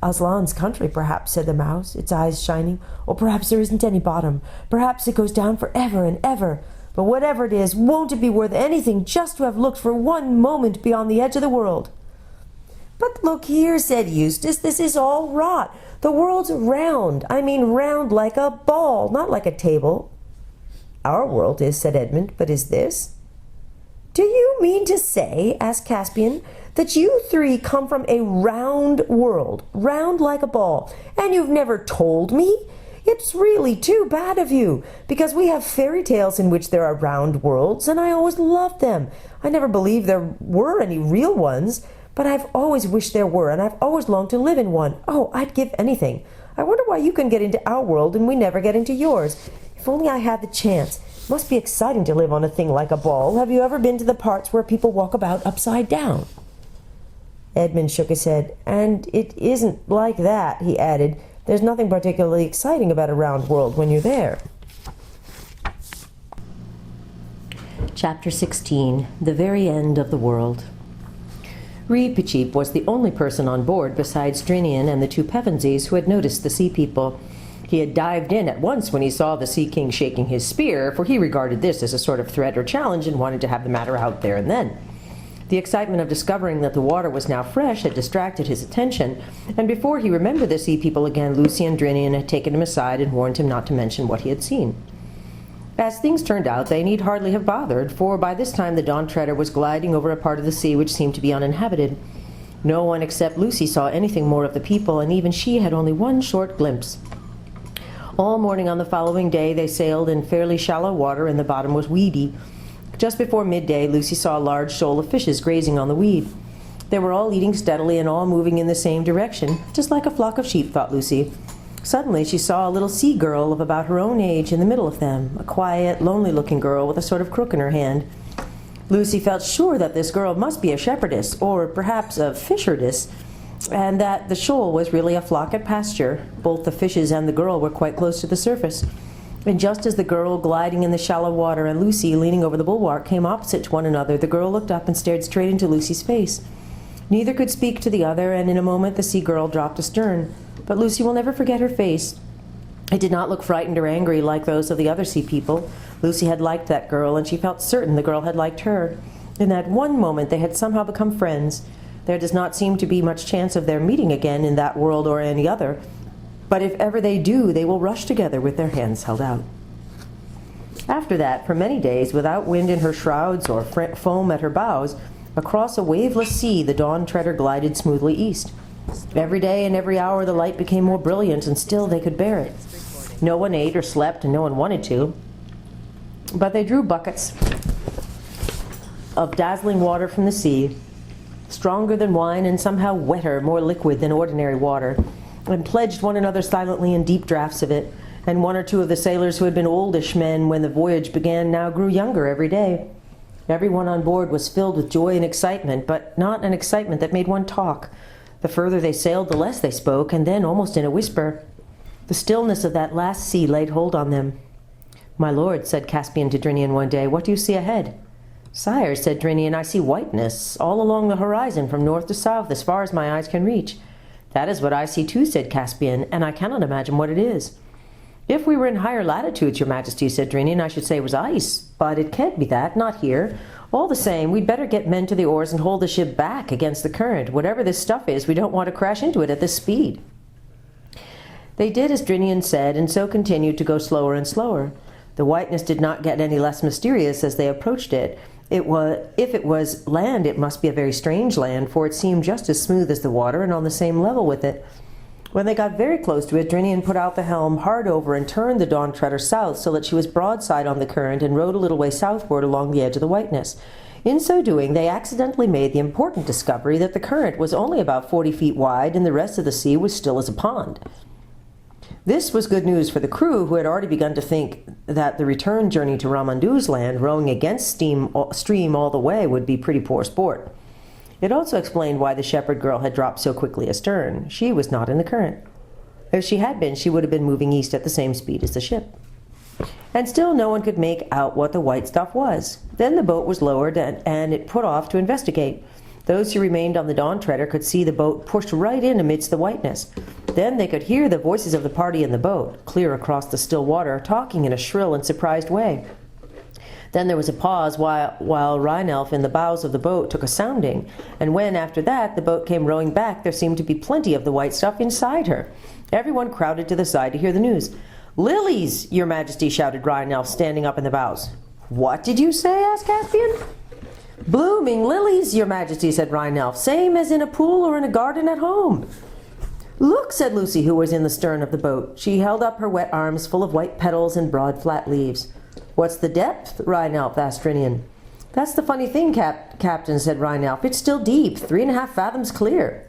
"Aslan's country, perhaps," said the mouse, its eyes shining. "Or perhaps there isn't any bottom. Perhaps it goes down for ever and ever. But whatever it is, won't it be worth anything just to have looked for one moment beyond the edge of the world?" "But look here," said Eustace, "this is all rot. The world's round. I mean round like a ball, not like a table." "Our world is," said Edmund, "but is this?" "Do you mean to say," asked Caspian, "that you three come from a round world, round like a ball, and you've never told me? It's really too bad of you, because we have fairy tales in which there are round worlds, and I always loved them. I never believed there were any real ones, but I've always wished there were, and I've always longed to live in one. Oh, I'd give anything. I wonder why you can get into our world and we never get into yours. If only I had the chance. It must be exciting to live on a thing like a ball. Have you ever been to the parts where people walk about upside down?" Edmund shook his head. "And it isn't like that," he added. "There's nothing particularly exciting about a round world when you're there." Chapter 16. The Very End of the World. Reepicheep was the only person on board besides Drinian and the two Pevensies who had noticed the sea people. He had dived in at once when he saw the Sea King shaking his spear, for he regarded this as a sort of threat or challenge and wanted to have the matter out there and then. The excitement of discovering that the water was now fresh had distracted his attention, and before he remembered the sea people again, Lucy and Drinian had taken him aside and warned him not to mention what he had seen. As things turned out, they need hardly have bothered, for by this time the Dawn Treader was gliding over a part of the sea which seemed to be uninhabited. No one except Lucy saw anything more of the people, and even she had only one short glimpse. All morning on the following day they sailed in fairly shallow water, and the bottom was weedy. Just before midday, Lucy saw a large shoal of fishes grazing on the weed. They were all eating steadily and all moving in the same direction, just like a flock of sheep, thought Lucy. Suddenly she saw a little sea girl of about her own age in the middle of them, a quiet, lonely-looking girl with a sort of crook in her hand. Lucy felt sure that this girl must be a shepherdess, or perhaps a fisherdess, and that the shoal was really a flock at pasture. Both the fishes and the girl were quite close to the surface. And just as the girl, gliding in the shallow water, and Lucy, leaning over the bulwark, came opposite to one another, the girl looked up and stared straight into Lucy's face. Neither could speak to the other, and in a moment the sea girl dropped astern. But Lucy will never forget her face. It did not look frightened or angry like those of the other sea people. Lucy had liked that girl, and she felt certain the girl had liked her. In that one moment they had somehow become friends. There does not seem to be much chance of their meeting again in that world or any other, but if ever they do, they will rush together with their hands held out. After that, for many days, without wind in her shrouds or foam at her bows, across a waveless sea the Dawn Treader glided smoothly east. Every day and every hour the light became more brilliant, and still they could bear it. No one ate or slept, and no one wanted to, but they drew buckets of dazzling water from the sea, stronger than wine and somehow wetter, more liquid than ordinary water, and pledged one another silently in deep draughts of it, and one or two of the sailors who had been oldish men when the voyage began now grew younger every day. Everyone on board was filled with joy and excitement, but not an excitement that made one talk. The further they sailed, the less they spoke, and then almost in a whisper. The stillness of that last sea laid hold on them. "My lord," said Caspian to Drinian one day, "what do you see ahead?" "Sire," said Drinian, "I see whiteness all along the horizon from north to south as far as my eyes can reach." "That is what I see too," said Caspian, "and I cannot imagine what it is." "If we were in higher latitudes, your majesty," said Drinian, "I should say it was ice, but it can't be that, not here. All the same, we'd better get men to the oars and hold the ship back against the current. Whatever this stuff is, we don't want to crash into it at this speed." They did as Drinian said, and so continued to go slower and slower. The whiteness did not get any less mysterious as they approached it. If it was land, it must be a very strange land, for it seemed just as smooth as the water and on the same level with it. When they got very close to it, Drinian put out the helm hard over and turned the Dawn Treader south so that she was broadside on the current, and rowed a little way southward along the edge of the whiteness. In so doing, they accidentally made the important discovery that the current was only about 40 feet wide and the rest of the sea was still as a pond. This was good news for the crew, who had already begun to think that the return journey to Ramandu's land, rowing against stream all the way, would be pretty poor sport. It also explained why the shepherd girl had dropped so quickly astern. She was not in the current. If she had been, she would have been moving east at the same speed as the ship. And still no one could make out what the white stuff was. Then the boat was lowered, and it put off to investigate. Those who remained on the Dawn Treader could see the boat pushed right in amidst the whiteness. Then they could hear the voices of the party in the boat, clear across the still water, talking in a shrill and surprised way. Then there was a pause while Rheinelf in the bows of the boat took a sounding, and when, after that, the boat came rowing back, there seemed to be plenty of the white stuff inside her. Everyone crowded to the side to hear the news. "Lilies, your majesty," shouted Rhine-Elf, standing up in the bows. "What did you say?" asked Caspian. "Blooming lilies, your majesty," said Rhine-Elf, "same as in a pool or in a garden at home." "Look," said Lucy, who was in the stern of the boat. She held up her wet arms full of white petals and broad flat leaves. "What's the depth?" Rhine-Elf asked Drinian. "That's the funny thing, Captain," said Rhine-Elf. "It's still deep, 3.5 fathoms clear."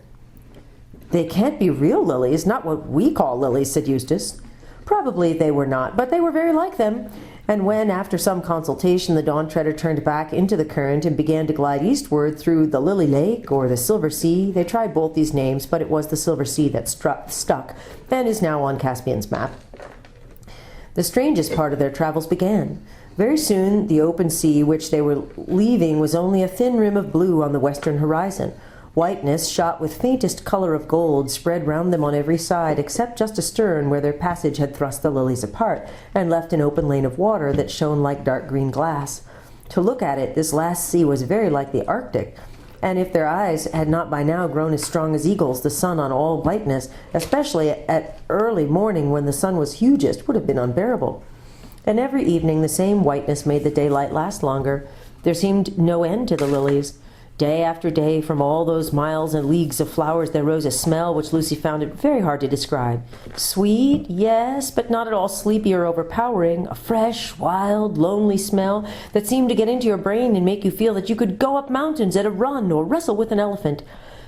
"They can't be real lilies, not what we call lilies," said Eustace. Probably they were not, but they were very like them. And when, after some consultation, the Dawn Treader turned back into the current and began to glide eastward through the Lily Lake or the Silver Sea, they tried both these names, but it was the Silver Sea that stuck and is now on Caspian's map. The strangest part of their travels began. Very soon the open sea which they were leaving was only a thin rim of blue on the western horizon. Whiteness, shot with faintest color of gold, spread round them on every side, except just astern, where their passage had thrust the lilies apart, and left an open lane of water that shone like dark green glass. To look at it, this last sea was very like the Arctic, and if their eyes had not by now grown as strong as eagles, the sun on all whiteness, especially at early morning when the sun was hugest, would have been unbearable. And every evening the same whiteness made the daylight last longer. There seemed no end to the lilies. Day after day, from all those miles and leagues of flowers, there rose a smell which Lucy found it very hard to describe. Sweet, yes, but not at all sleepy or overpowering. A fresh, wild, lonely smell that seemed to get into your brain and make you feel that you could go up mountains at a run or wrestle with an elephant.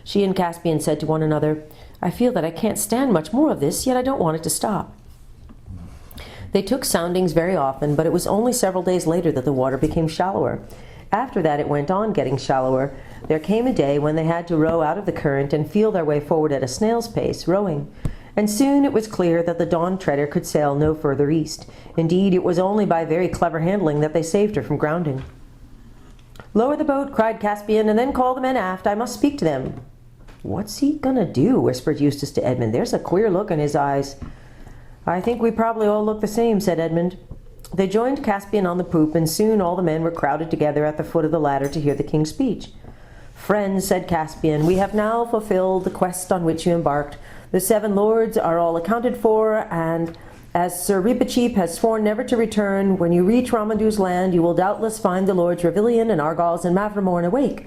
She and Caspian said to one another, "I feel that I can't stand much more of this, yet I don't want it to stop." They took soundings very often, but it was only several days later that the water became shallower. After that it went on getting shallower. There came a day when they had to row out of the current and feel their way forward at a snail's pace, rowing. And soon it was clear that the Dawn Treader could sail no further east. Indeed, it was only by very clever handling that they saved her from grounding. "Lower the boat," cried Caspian, "and then call the men aft. I must speak to them." "What's he gonna do?" whispered Eustace to Edmund. "There's a queer look in his eyes." "I think we probably all look the same," said Edmund. They joined Caspian on the poop, and soon all the men were crowded together at the foot of the ladder to hear the king's speech. "Friends," said Caspian, "we have now fulfilled the quest on which you embarked. The 7 lords are all accounted for, and as Sir Reepicheep has sworn never to return, when you reach Ramandu's land you will doubtless find the lords Revillian and Argos and Mavramorn awake.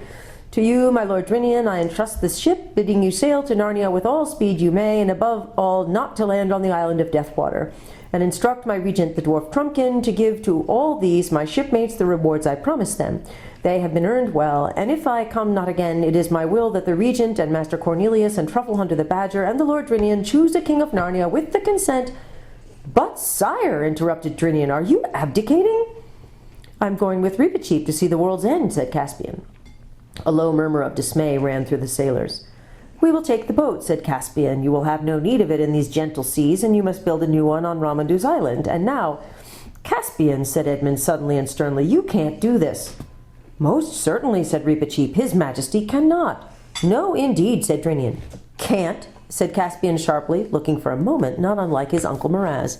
To you, my lord Drinian, I entrust this ship, bidding you sail to Narnia with all speed you may, and above all not to land on the island of Deathwater. And instruct my regent, the dwarf Trumpkin, to give to all these my shipmates the rewards I promised them. They have been earned well, and if I come not again, it is my will that the regent and Master Cornelius and Trufflehunter the Badger and the Lord Drinian choose a king of Narnia with the consent—" "But, sire," interrupted Drinian, "are you abdicating?" "I'm going with Reepicheep to see the world's end," said Caspian. A low murmur of dismay ran through the sailors. "We will take the boat," said Caspian. "You will have no need of it in these gentle seas, and you must build a new one on Ramandu's island. And now—" "Caspian," said Edmund suddenly and sternly, "you can't do this." "Most certainly," said Reepicheep. "His Majesty cannot." "No, indeed," said Drinian. "Can't," said Caspian sharply, looking for a moment not unlike his Uncle Miraz.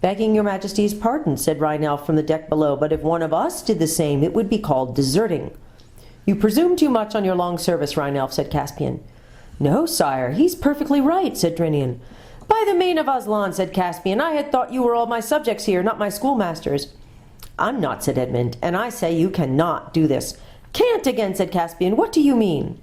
"Begging your Majesty's pardon," said Rhine-Elf from the deck below, "but if one of us did the same, it would be called deserting." "You presume too much on your long service, Rhine-Elf," said Caspian. "No, sire, he's perfectly right," said Drinian. "By the mane of Aslan," said Caspian, "I had thought you were all my subjects here, not my schoolmasters." "I'm not," said Edmund, "and I say you cannot do this." "Can't again," said Caspian. "What do you mean?"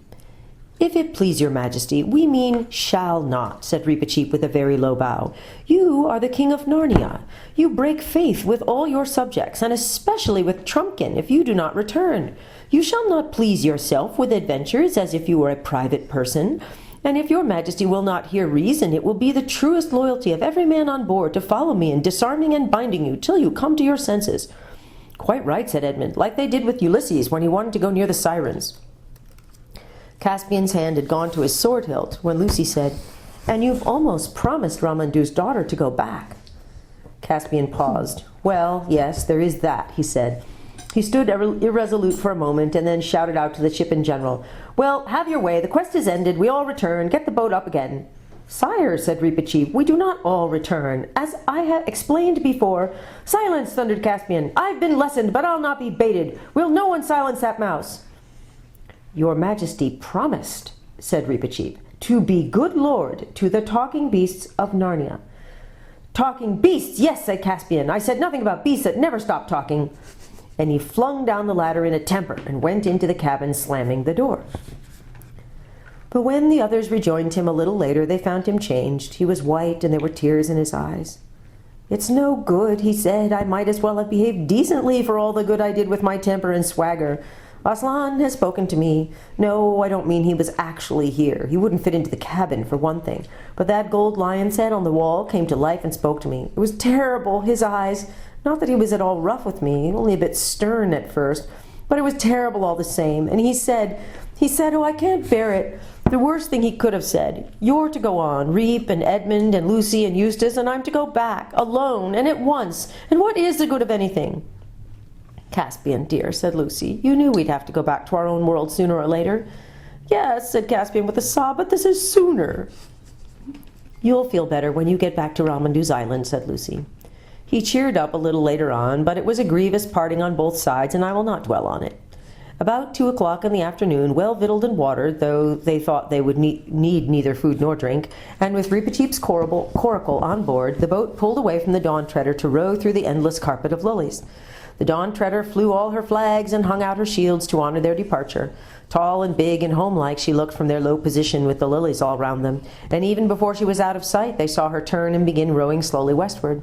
"If it please your Majesty, we mean shall not," said Reepicheep with a very low bow. "You are the king of Narnia. You break faith with all your subjects, and especially with Trumpkin, if you do not return. You shall not please yourself with adventures as if you were a private person. And if your Majesty will not hear reason, it will be the truest loyalty of every man on board to follow me in disarming and binding you till you come to your senses." "Quite right," said Edmund, "like they did with Ulysses when he wanted to go near the Sirens." Caspian's hand had gone to his sword hilt when Lucy said, "And you've almost promised Ramandu's daughter to go back." Caspian paused. "Well, yes, there is that," he said. He stood irresolute for a moment, and then shouted out to the ship in general, "Well, have your way. The quest is ended. We all return. Get the boat up again." "Sire," said Reepicheep, "we do not all return. As I had explained before—" "Silence!" thundered Caspian. "I've been lessoned, but I'll not be baited. Will no one silence that mouse?" "Your Majesty promised," said Reepicheep. to be, good Lord, to the talking beasts of Narnia. Talking beasts, yes, said Caspian. I said nothing about beasts that never stop talking. And he flung down the ladder in a temper and went into the cabin, slamming the door. But when the others rejoined him a little later, they found him changed. He was white, and there were tears in his eyes. It's no good, he said. I might as well have behaved decently for all the good I did with my temper and swagger. Aslan has spoken to me. No, I don't mean he was actually here. He wouldn't fit into the cabin, for one thing. But that gold lion's head on the wall came to life and spoke to me. It was terrible, his eyes. Not that he was at all rough with me, only a bit stern at first. But it was terrible all the same. And he said, oh, I can't bear it. The worst thing he could have said. You're to go on, Reap and Edmund and Lucy and Eustace, and I'm to go back, alone, and at once. And what is the good of anything? Caspian, dear, said Lucy, you knew we'd have to go back to our own world sooner or later. Yes, said Caspian with a sob, but this is sooner. You'll feel better when you get back to Ramandu's island, said Lucy. He cheered up a little later on, but it was a grievous parting on both sides, and I will not dwell on it. About 2 o'clock in the afternoon, well victualled and watered, though they thought they would need neither food nor drink, and with Reepicheep's coracle on board, the boat pulled away from the Dawn Treader to row through the endless carpet of lilies. The Dawn Treader flew all her flags and hung out her shields to honor their departure. Tall and big and homelike she looked from their low position with the lilies all round them, and even before she was out of sight they saw her turn and begin rowing slowly westward.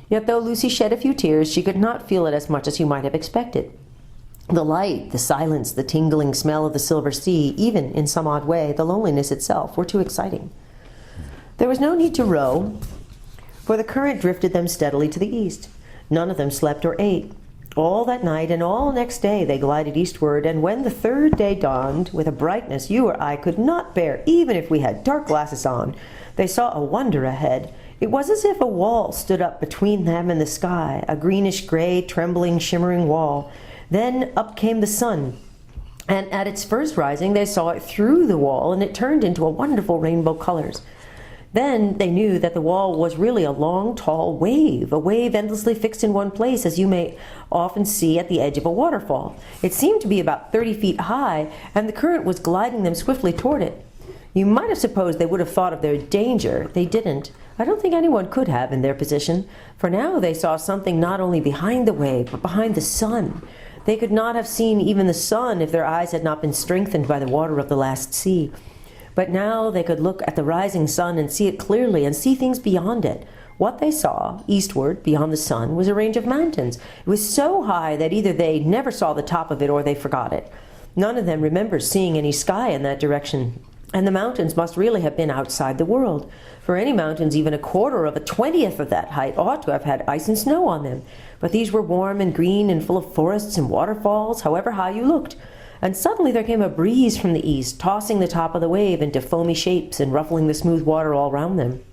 Yet though Lucy shed a few tears, she could not feel it as much as you might have expected. The light, the silence, the tingling smell of the silver sea, even, in some odd way, the loneliness itself, were too exciting. There was no need to row, for the current drifted them steadily to the east. None of them slept or ate. All that night and all next day they glided eastward, and when the third day dawned, with a brightness you or I could not bear, even if we had dark glasses on, they saw a wonder ahead. It was as if a wall stood up between them and the sky, a greenish-gray, trembling, shimmering wall. Then up came the sun, and at its first rising they saw it through the wall, and it turned into a wonderful rainbow colors. Then they knew that the wall was really a long, tall wave, a wave endlessly fixed in one place, as you may often see at the edge of a waterfall. It seemed to be about 30 feet high, and the current was gliding them swiftly toward it. You might have supposed they would have thought of their danger. They didn't. I don't think anyone could have in their position, for now they saw something not only behind the wave, but behind the sun. They could not have seen even the sun if their eyes had not been strengthened by the water of the last sea. But now they could look at the rising sun and see it clearly and see things beyond it. What they saw, eastward, beyond the sun, was a range of mountains. It was so high that either they never saw the top of it or they forgot it. None of them remembers seeing any sky in that direction. And the mountains must really have been outside the world. For any mountains even a quarter of a 20th of that height ought to have had ice and snow on them. But these were warm and green and full of forests and waterfalls, however high you looked. And suddenly there came a breeze from the east, tossing the top of the wave into foamy shapes and ruffling the smooth water all round them.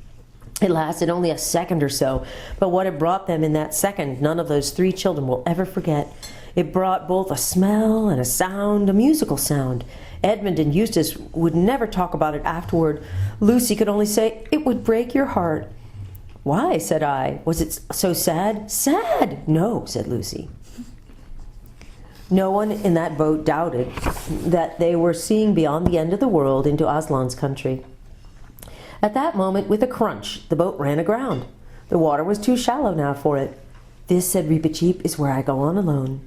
It lasted only a second or so, but what it brought them in that second, none of those 3 children will ever forget. It brought both a smell and a sound, a musical sound. Edmund and Eustace would never talk about it afterward. Lucy could only say, "It would break your heart." "Why?" said I. "Was it so sad?" "Sad? No," said Lucy. No one in that boat doubted that they were seeing beyond the end of the world into Aslan's country. At that moment, with a crunch, the boat ran aground. The water was too shallow now for it. "This," said Reepicheep, "is where I go on alone."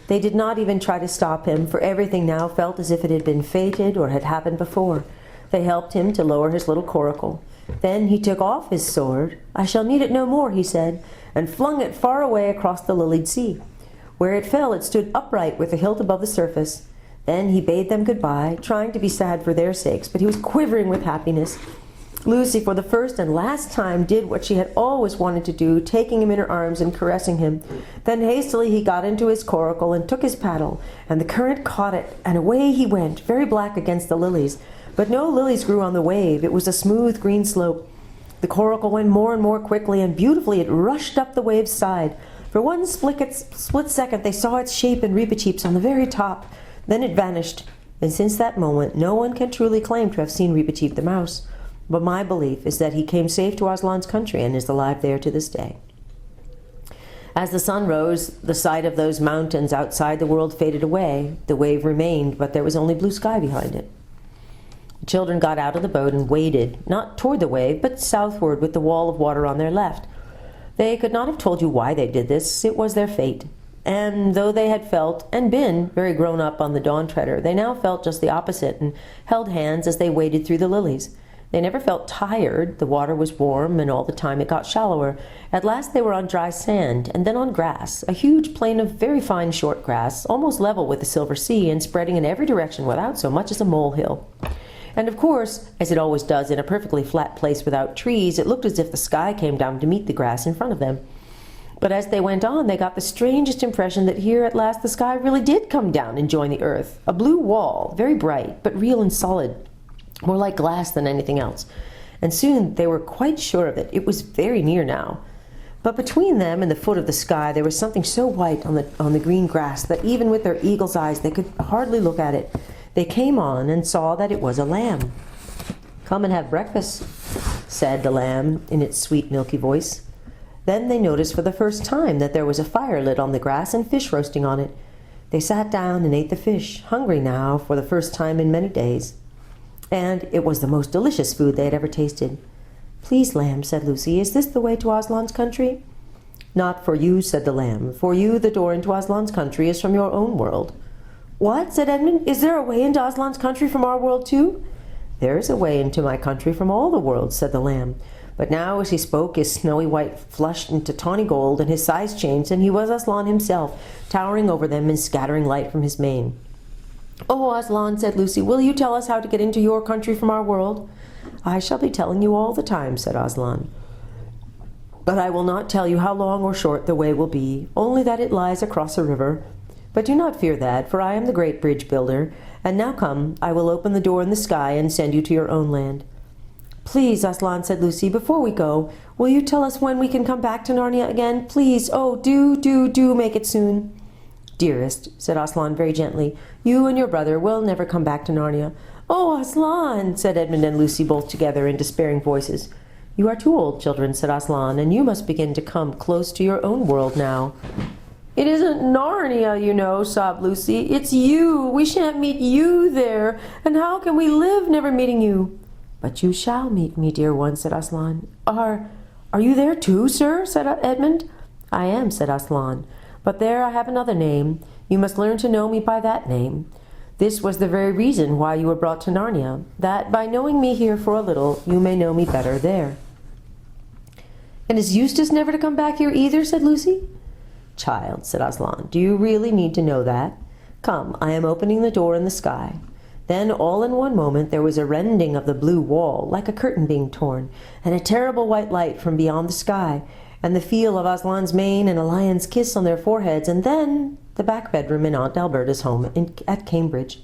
They did not even try to stop him, for everything now felt as if it had been fated or had happened before. They helped him to lower his little coracle. Then he took off his sword. "I shall need it no more," he said, and flung it far away across the lilied sea. Where it fell, it stood upright with the hilt above the surface. Then he bade them goodbye, trying to be sad for their sakes, but he was quivering with happiness. Lucy, for the first and last time, did what she had always wanted to do, taking him in her arms and caressing him. Then hastily he got into his coracle and took his paddle, and the current caught it, and away he went, very black against the lilies. But no lilies grew on the wave. It was a smooth green slope. The coracle went more and more quickly, and beautifully it rushed up the wave's side. For one split second they saw its shape in Reepicheep's on the very top. Then it vanished, and since that moment no one can truly claim to have seen Reepicheep the mouse. But my belief is that he came safe to Aslan's country and is alive there to this day. As the sun rose, the sight of those mountains outside the world faded away. The wave remained, but there was only blue sky behind it. Children got out of the boat and waded, not toward the wave, but southward with the wall of water on their left. They could not have told you why they did this. It was their fate. And though they had felt and been very grown up on the Dawn Treader, they now felt just the opposite and held hands as they waded through the lilies. They never felt tired. The water was warm, and all the time it got shallower. At last they were on dry sand, and then on grass, a huge plain of very fine short grass, almost level with the silver sea and spreading in every direction without so much as a molehill. And of course, as it always does in a perfectly flat place without trees, it looked as if the sky came down to meet the grass in front of them. But as they went on, they got the strangest impression that here at last the sky really did come down and join the earth. A blue wall, very bright, but real and solid, more like glass than anything else. And soon they were quite sure of it. It was very near now. But between them and the foot of the sky there was something so white on the green grass that even with their eagle's eyes they could hardly look at it. They came on and saw that it was a lamb. "Come and have breakfast," said the lamb in its sweet milky voice. Then they noticed for the first time that there was a fire lit on the grass and fish roasting on it. They sat down and ate the fish, hungry now for the first time in many days. And it was the most delicious food they had ever tasted. "Please, lamb," said Lucy, "is this the way to Aslan's country?" "Not for you," said the lamb. "For you the door into Aslan's country is from your own world." "What?" said Edmund. "Is there a way into Aslan's country from our world too?" "There is a way into my country from all the worlds," said the lamb. But now as he spoke, his snowy white flushed into tawny gold, and his size changed, and he was Aslan himself, towering over them and scattering light from his mane. "Oh, Aslan," said Lucy, "will you tell us how to get into your country from our world?" "I shall be telling you all the time," said Aslan. "But I will not tell you how long or short the way will be, only that it lies across a river. But do not fear that, for I am the great bridge builder. And now come, I will open the door in the sky and send you to your own land." "Please, Aslan," said Lucy, "before we go, will you tell us when we can come back to Narnia again? Please, oh, do make it soon." "Dearest," said Aslan very gently, "you and your brother will never come back to Narnia." "Oh, Aslan," said Edmund and Lucy both together in despairing voices. "You are too old, children," said Aslan, "and you must begin to come close to your own world now." "It isn't Narnia, you know," sobbed Lucy. "It's you. We shan't meet you there. And how can we live never meeting you?" "But you shall meet me, dear one," said Aslan. Are you there too, sir?" said Edmund. "I am," said Aslan. "But there I have another name. You must learn to know me by that name. This was the very reason why you were brought to Narnia, that by knowing me here for a little, you may know me better there." "And is Eustace never to come back here either?" said Lucy. "Child," said Aslan, "do you really need to know that? Come, I am opening the door in the sky." Then all in one moment there was a rending of the blue wall, like a curtain being torn, and a terrible white light from beyond the sky, and the feel of Aslan's mane and a lion's kiss on their foreheads, and then the back bedroom in Aunt Alberta's home at Cambridge.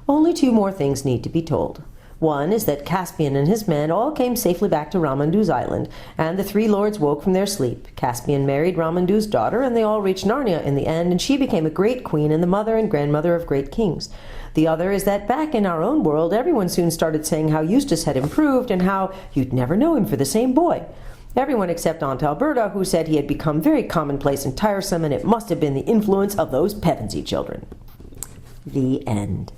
Only two more things need to be told. One is that Caspian and his men all came safely back to Ramandu's island, and the three lords woke from their sleep. Caspian married Ramandu's daughter, and they all reached Narnia in the end, and she became a great queen and the mother and grandmother of great kings. The other is that back in our own world, everyone soon started saying how Eustace had improved and how you'd never know him for the same boy. Everyone except Aunt Alberta, who said he had become very commonplace and tiresome, and it must have been the influence of those Pevensey children. The end.